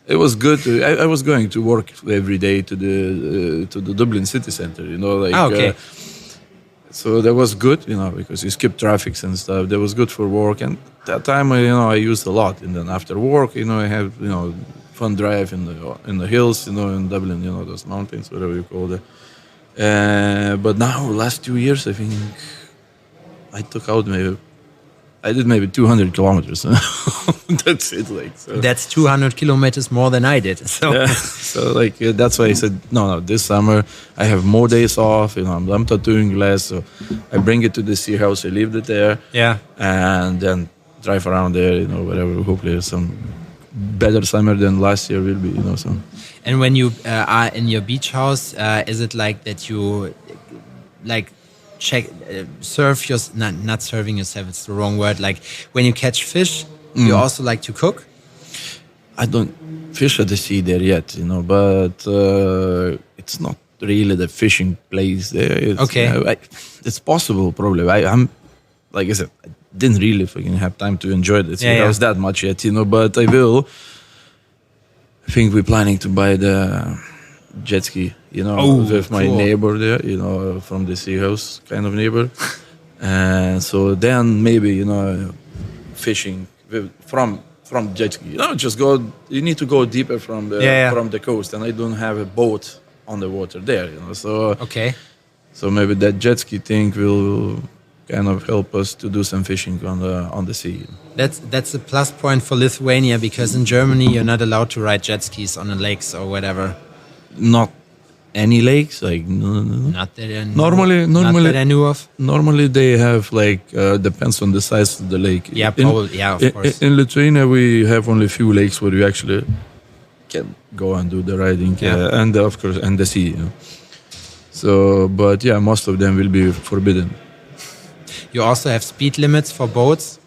A: it was good. I was going to work every day to the Dublin city center. You know, like.
B: Okay.
A: So that was good, you know, because you skip traffics and stuff. That was good for work, and that time, I used a lot. And then after work, I have, fun drive in the hills, in Dublin, those mountains, whatever you call it. But now, last 2 years, I think I took out I did maybe 200 kilometers. That's it, like. So.
B: That's 200 kilometers more than I did. So,
A: yeah. So that's why I said no. This summer I have more days off. I'm tattooing less, so I bring it to the sea house. I leave it there.
B: Yeah.
A: And then drive around there. Whatever. Hopefully, some better summer than last year will be. So.
B: And when you are in your beach house, is it like that you serve your not serving yourself? It's the wrong word. Like when you catch fish, you also like to cook.
A: I don't fish at the sea there yet, but it's not really the fishing place there.
B: Okay,
A: it's possible probably. I'm like I said, I didn't really fucking have time to enjoy the sea house that much yet, but I will. I think we're planning to buy the jet ski, with my neighbor there, from the sea house kind of neighbor. And so then maybe, fishing from jet ski. Just go, you need to go deeper from the coast, and I don't have a boat on the water there, so.
B: Okay.
A: So maybe that jet ski thing will kind of help us to do some fishing on the sea.
B: That's a plus point for Lithuania, because in Germany you're not allowed to ride jet skis on the lakes or whatever.
A: Not any lakes, like no.
B: Not that I
A: normally
B: not that I knew of.
A: Normally they have depends on the size of the lake.
B: Yeah, probably. Of course.
A: In Lithuania we have only a few lakes where you actually can go and do the riding, and of course and the sea. So, but yeah, most of them will be forbidden.
B: You also have speed limits for boats.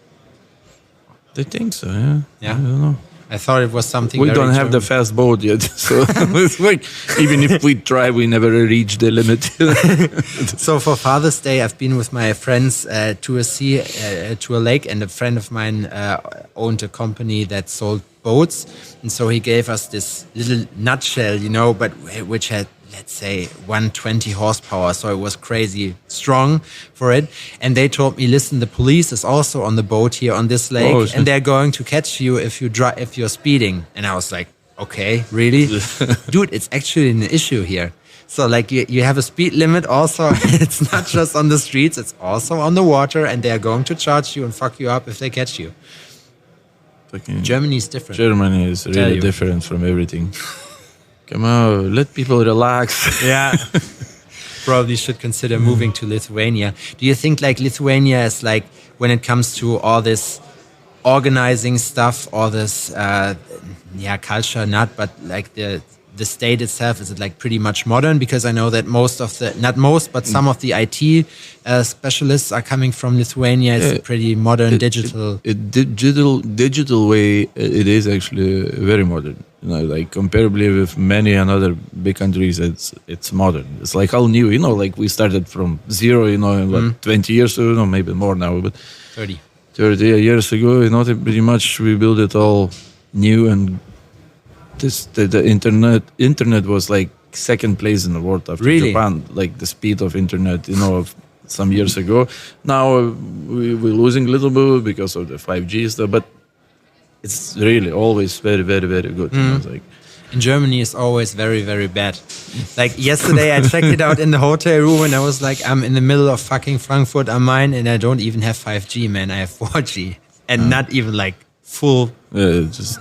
A: I think so. Yeah.
B: Yeah.
A: I don't know.
B: I thought it was something.
A: We
B: very
A: don't have the fast boat yet, so it's like even if we try, we never reach the limit.
B: So for Father's Day, I've been with my friends to a lake, and a friend of mine owned a company that sold boats, and so he gave us this little nutshell, but which had, let's say, 120 horsepower, so it was crazy strong for it. And they told me, listen, the police is also on the boat here on this lake, and they're going to catch you if you're speeding. And I was like, okay, really? Dude, it's actually an issue here. So like you have a speed limit also. It's not just on the streets, it's also on the water, and they're going to charge you and fuck you up if they catch you. Germany is different.
A: Germany is really different from everything. Come on, let people relax.
B: Yeah. Probably should consider moving to Lithuania. Do you think like Lithuania is like, when it comes to all this organizing stuff, all this, culture, but like the state itself, is it like pretty much modern? Because I know that some of the IT specialists are coming from Lithuania. It's a pretty modern digital way.
A: It is actually very modern. Like comparably with many another big countries, it's modern. It's like all new. Like we started from zero. 20 years ago, maybe more now, but
B: 30
A: years ago. Pretty much we built it all new, and the internet was like second place in the world after Japan. Like the speed of internet, of some years ago. Now we're losing a little bit because of the 5G stuff, but it's really always very, very, very good.
B: In Germany, it's always very, very bad. Like yesterday, I checked it out in the hotel room, and I was like, I'm in the middle of fucking Frankfurt am Main, and I don't even have 5G, man. I have 4G, and not even like full.
A: Just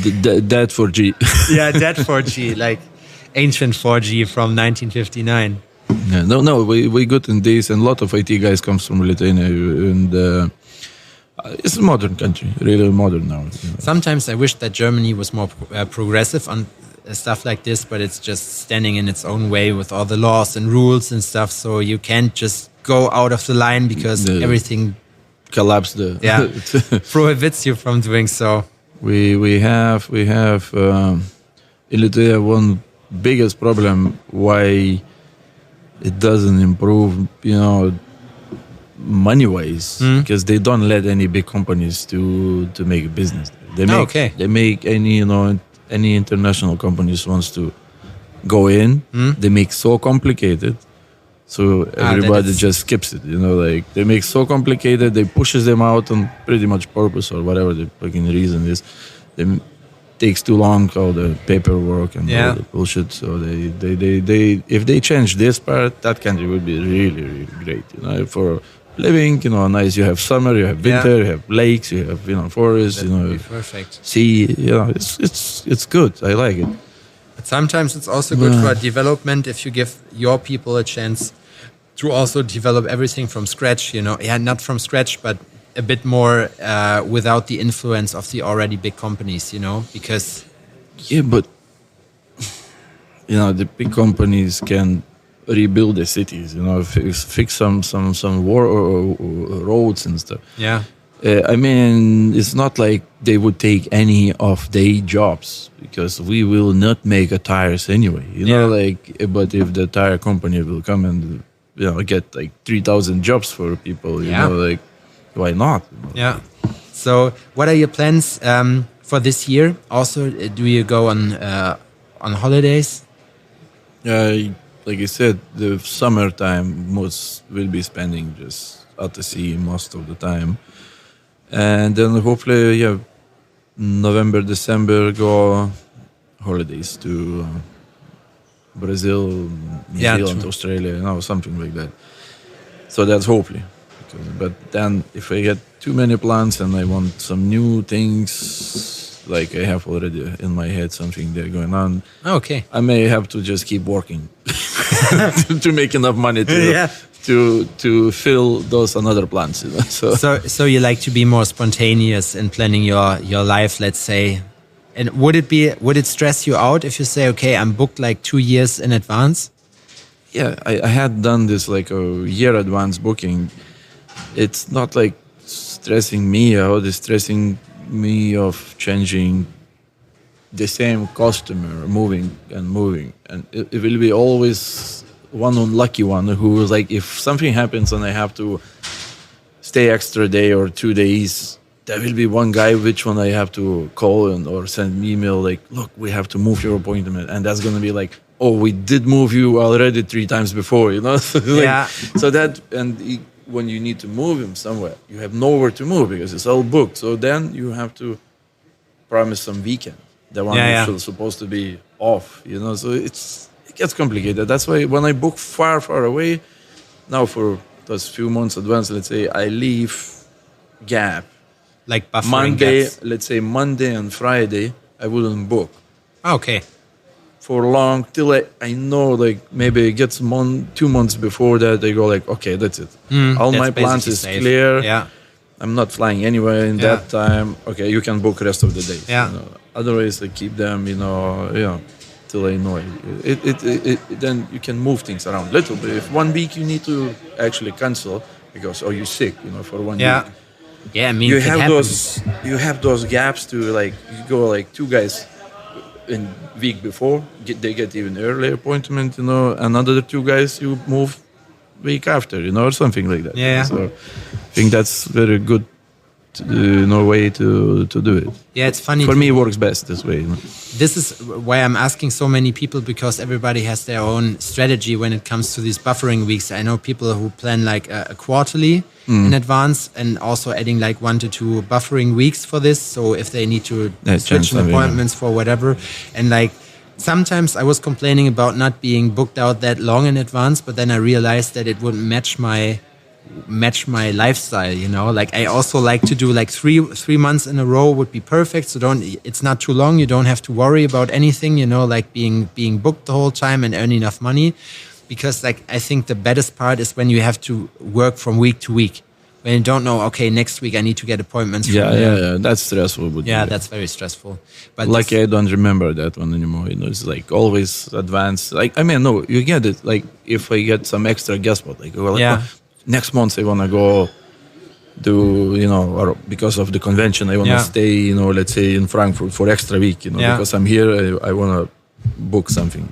A: dead 4G.
B: Yeah, dead 4G, like ancient 4G from 1959.
A: Yeah, no, we good in this, and a lot of IT guys comes from Lithuania, and it's a modern country, really modern now.
B: Sometimes I wish that Germany was more progressive on stuff like this, but it's just standing in its own way with all the laws and rules and stuff. So you can't just go out of the line because everything
A: collapse the.
B: Yeah. Prohibits you from doing so.
A: We have in Lithuania one biggest problem why it doesn't improve, money wise, because they don't let any big companies to make a business. They make any international companies wants to go in. They make so complicated, so everybody just skips it. Like they make so complicated, they pushes them out on pretty much purpose or whatever the fucking reason is. They takes too long, all the paperwork and all the bullshit. So they if they change this part, that country would be really, really great. For living, nice. You have summer, you have winter, you have lakes, you have forests.
B: That would be perfect.
A: Sea. It's good. I like it.
B: But sometimes it's also good for development if you give your people a chance to also develop everything from scratch. Not from scratch, but a bit more without the influence of the already big companies, because...
A: Yeah, but, the big companies can rebuild the cities, fix some roads and stuff.
B: Yeah.
A: It's not like they would take any of their jobs because we will not make tires anyway, but if the tire company will come and, get like 3,000 jobs for people, why not?
B: Yeah. So, what are your plans for this year? Also, do you go on holidays?
A: Like I said, the summertime will be spending just at the sea most of the time, and then hopefully, November, December go holidays to Brazil, New Zealand, Australia, something like that. So that's hopefully. But then if I get too many plans and I want some new things, like I have already in my head something there going on, I may have to just keep working to make enough money to fill those another plans.
B: So you like to be more spontaneous in planning your life, let's say. And would it stress you out if you say, okay, I'm booked like 2 years in advance?
A: Yeah, I had done this like a year advance booking. It's not like stressing me out, it's stressing me of changing the same customer, moving. And it will be always one unlucky one who is like, if something happens and I have to stay extra day or 2 days, there will be one guy which one I have to call or send an email like, look, we have to move your appointment. And that's going to be like, oh, we did move you already 3 times before, So that, when you need to move him somewhere, you have nowhere to move because it's all booked. So then you have to promise some weekend, the one which is supposed to be off, So it gets complicated. That's why when I book far, far away, now for those few months advance, let's say I leave gap.
B: Like buffering
A: Monday,
B: gaps.
A: let's say Monday and Friday, I wouldn't book.
B: Okay.
A: For long till I know, like maybe it gets 2 months before that, they go like, okay, that's it. All my plans is
B: safe.
A: clear.
B: Yeah.
A: I'm not flying anywhere in that time. Okay, you can book rest of the days.
B: Yeah.
A: Otherwise, I keep them, till I know it. Then you can move things around a little bit. If 1 week you need to actually cancel because you're sick, for 1 week.
B: Yeah,
A: you have those gaps to like you go like 2 guys in week before they get even earlier appointment, another 2 guys you move week after, or something like that.
B: Yeah.
A: So I think that's very good, way to do it.
B: Yeah, it's funny.
A: For me, it works best this way.
B: This is why I'm asking so many people, because everybody has their own strategy when it comes to these buffering weeks. I know people who plan like a quarterly in advance and also adding like 1 to 2 buffering weeks for this. So if they need to switch appointments for whatever. And like sometimes I was complaining about not being booked out that long in advance, but then I realized that it wouldn't match my lifestyle, like I also like to do like three months in a row would be perfect. So it's not too long. You don't have to worry about anything, like being booked the whole time and earn enough money, because like I think the baddest part is when you have to work from week to week, when you don't know, okay, next week I need to get appointments.
A: Yeah, that's stressful.
B: That's very stressful. But
A: I don't remember that one anymore. It's like always advanced. Like, no, you get it. Like if I get some extra guest spot, like, next month I want to go do, or because of the convention, I want to stay, let's say in Frankfurt for extra week, because I'm here, I want to book something.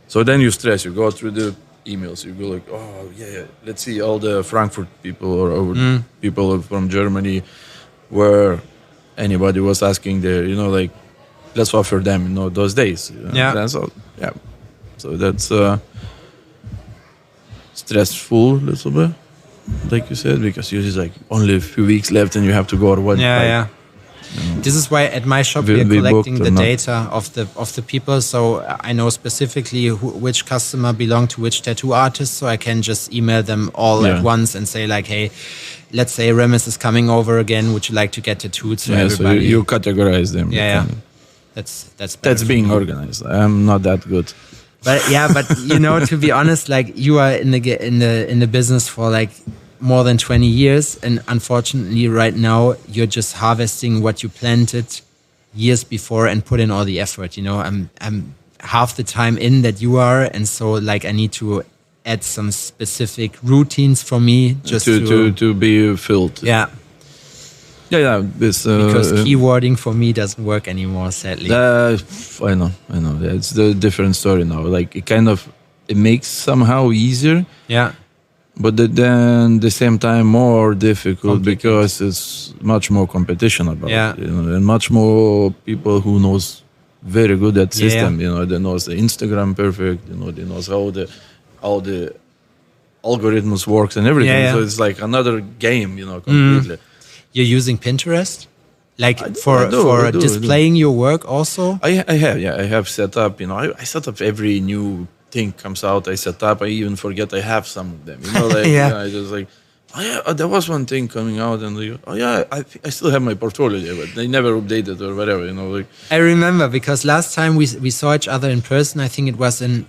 A: So then you stress, you go through the emails, you go like, oh yeah, let's see all the Frankfurt people or people from Germany, where anybody was asking there, like, let's offer them, those days. That's all. Yeah. So that's stressful a little bit, like you said, because usually like only a few weeks left and you have to go or what.
B: This is why at my shop we are collecting the data of the people, so I know specifically which customer belong to which tattoo artist, so I can just email them all at once and say like, hey, let's say Remis is coming over again, would you like to get tattooed? So everybody,
A: so you categorize them.
B: That's
A: being organized. I'm not that good.
B: But to be honest, like you are in the business for like more than 20 years, and unfortunately right now you're just harvesting what you planted years before and put in all the effort. I'm half the time in that you are, and so like I need to add some specific routines for me just to be filled.
A: This,
B: because keywording for me doesn't work anymore, sadly.
A: I know. It's the different story now. Like it makes somehow easier. But then the same time more difficult because it's much more competition about it, and much more people who knows very good at system. They knows the Instagram perfect. They knows how the algorithms works and everything. So it's like another game. Completely.
B: You're using Pinterest, like for displaying your work also.
A: I have set up. I set up every new thing comes out, I set up. I even forget I have some of them. I just like, there was one thing coming out, and I still have my portfolio there, but they never updated or whatever.
B: I remember because last time we saw each other in person. I think it was in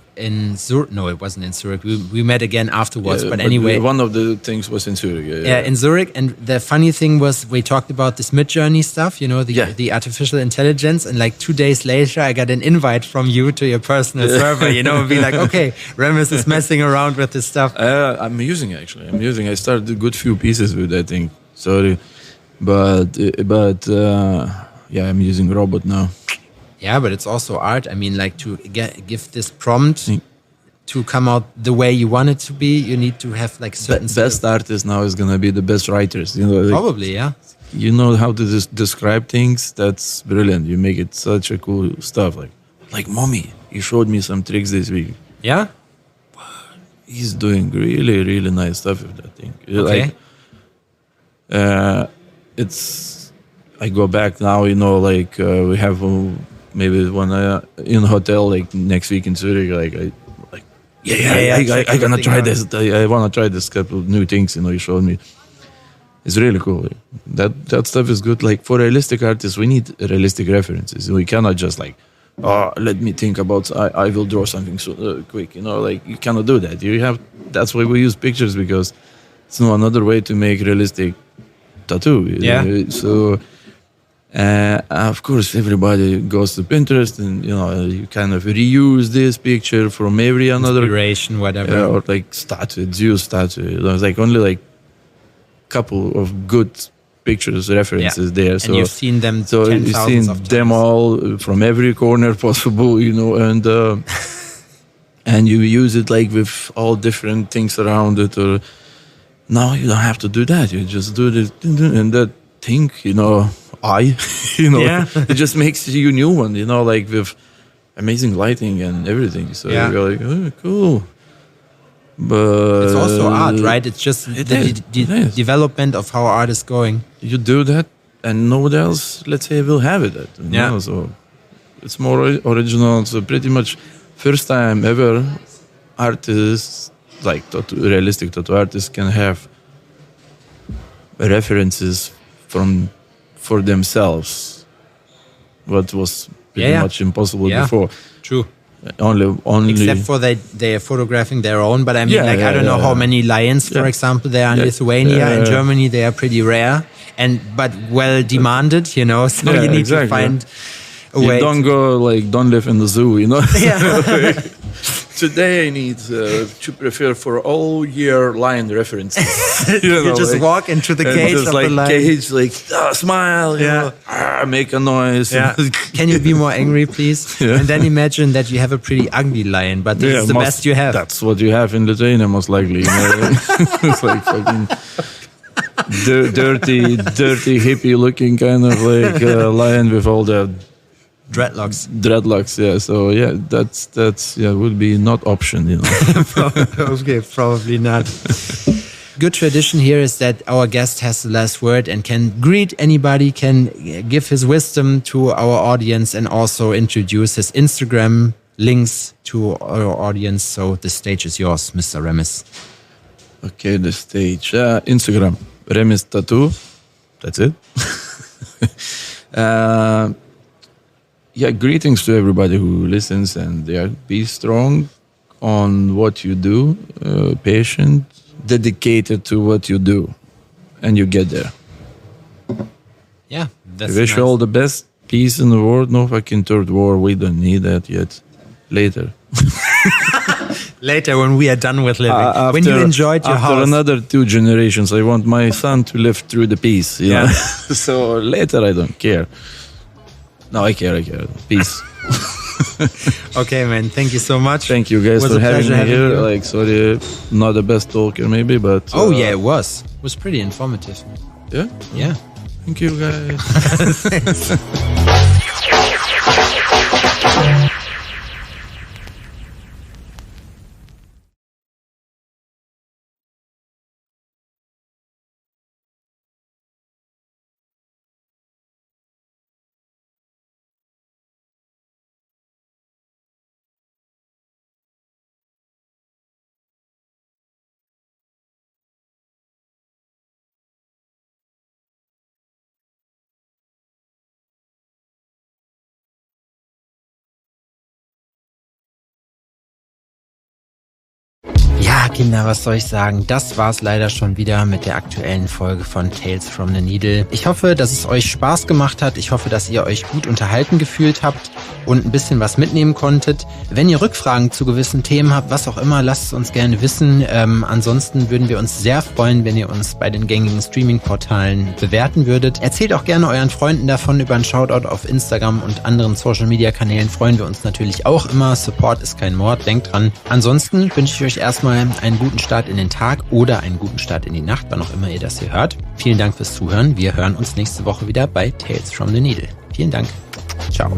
B: Zurich. No, it wasn't in Zurich. We met again afterwards. But anyway,
A: one of the things was in Zurich.
B: In Zurich. And the funny thing was, we talked about this Mid-Journey stuff. The artificial intelligence. And like 2 days later, I got an invite from you to your personal server. And be like, okay, Remis is messing around with this stuff.
A: I'm using it, actually. I started a good few pieces with that thing. Sorry, but I'm using robot now.
B: Yeah, but it's also art. I mean, like to give this prompt to come out the way you want it to be, you need to have like certain
A: best artists now is gonna be the best writers.
B: Probably, yeah.
A: You know how to describe things. That's brilliant. You make it such a cool stuff. Like Mommy, he showed me some tricks this week.
B: Yeah.
A: He's doing really, really nice stuff with that thing.
B: Okay.
A: I go back now, we have maybe one in a hotel, like next week in Zurich, I gonna try this. I wanna try this couple of new things, you showed me. It's really cool. That stuff is good. Like for realistic artists, we need realistic references. We cannot just let me think about. I will draw something quick. You cannot do that. That's why we use pictures, because it's no another way to make realistic tattoo. So, of course, everybody goes to Pinterest, and you kind of reuse this picture from every another
B: inspiration, whatever,
A: or like statue, Zeus statue. It's like only like couple of good pictures references there.
B: So and you've seen them.
A: So you've seen them all from every corner possible, and and you use it like with all different things around it. Or now you don't have to do that. You just do this, and that thing, it just makes you a new one. Like with amazing lighting and everything. So you're like, oh, cool. But
B: it's also art, right? It's just the development of how art is going.
A: You do that, and nobody else, let's say, will have it. So it's more original. So pretty much, first time ever, artists like realistic tattoo artists can have references for themselves, what was pretty much impossible before.
B: True.
A: Only
B: except for they are photographing their own, but I mean, I don't know how many lions, for example, there are in Lithuania and Germany. They are pretty rare but well demanded, so you need to find a way.
A: You don't live in the zoo, today I need to prepare for all year lion references.
B: You just walk into the cage
A: just
B: of
A: like
B: the lion.
A: cage, like smile, you know, make a noise.
B: Yeah. Can you be more angry, please?
A: Yeah.
B: And then imagine that you have a pretty ugly lion, but this is the best you have.
A: That's what you have in Lithuania, most likely. You know? It's like fucking dirty, hippie-looking kind of like lion with all the dreadlocks. Yeah. So yeah, that's would be not option. You know.
B: Okay, probably not. Good tradition here is that our guest has the last word and can greet anybody, can give his wisdom to our audience, and also introduce his Instagram links to our audience. So the stage is yours, Mr. Remis.
A: Okay, the stage. Instagram, Remis Tattoo. That's it. Greetings to everybody who listens, and be strong on what you do, patient, dedicated to what you do, and you get there.
B: Yeah,
A: I wish you all the best. Peace in the world. No fucking third war. We don't need that yet. Later.
B: Later, when we are done with living, when you enjoyed your house.
A: After another 2 generations, I want my son to live through the peace. You know? So later, I don't care. No, I care. Peace.
B: Okay, man. Thank you so much.
A: Thank you guys for having me here. Like, sorry, not the best talker maybe, but...
B: it was. It was pretty informative.
A: Yeah?
B: Yeah.
A: Thank you, guys.
B: Ja, Kinder, was soll ich sagen? Das war's leider schon wieder mit der aktuellen Folge von Tales from the Needle. Ich hoffe, dass es euch Spaß gemacht hat. Ich hoffe, dass ihr euch gut unterhalten gefühlt habt und ein bisschen was mitnehmen konntet. Wenn ihr Rückfragen zu gewissen Themen habt, was auch immer, lasst es uns gerne wissen. Ansonsten würden wir uns sehr freuen, wenn ihr uns bei den gängigen Streaming-Portalen bewerten würdet. Erzählt auch gerne euren Freunden davon. Über einen Shoutout auf Instagram und anderen Social-Media-Kanälen freuen wir uns natürlich auch immer. Support ist kein Mord, denkt dran. Ansonsten wünsche ich euch erstmal einen guten Start in den Tag oder einen guten Start in die Nacht, wann auch immer ihr das hier hört. Vielen Dank fürs Zuhören. Wir hören uns nächste Woche wieder bei Tales from the Needle. Vielen Dank. Ciao.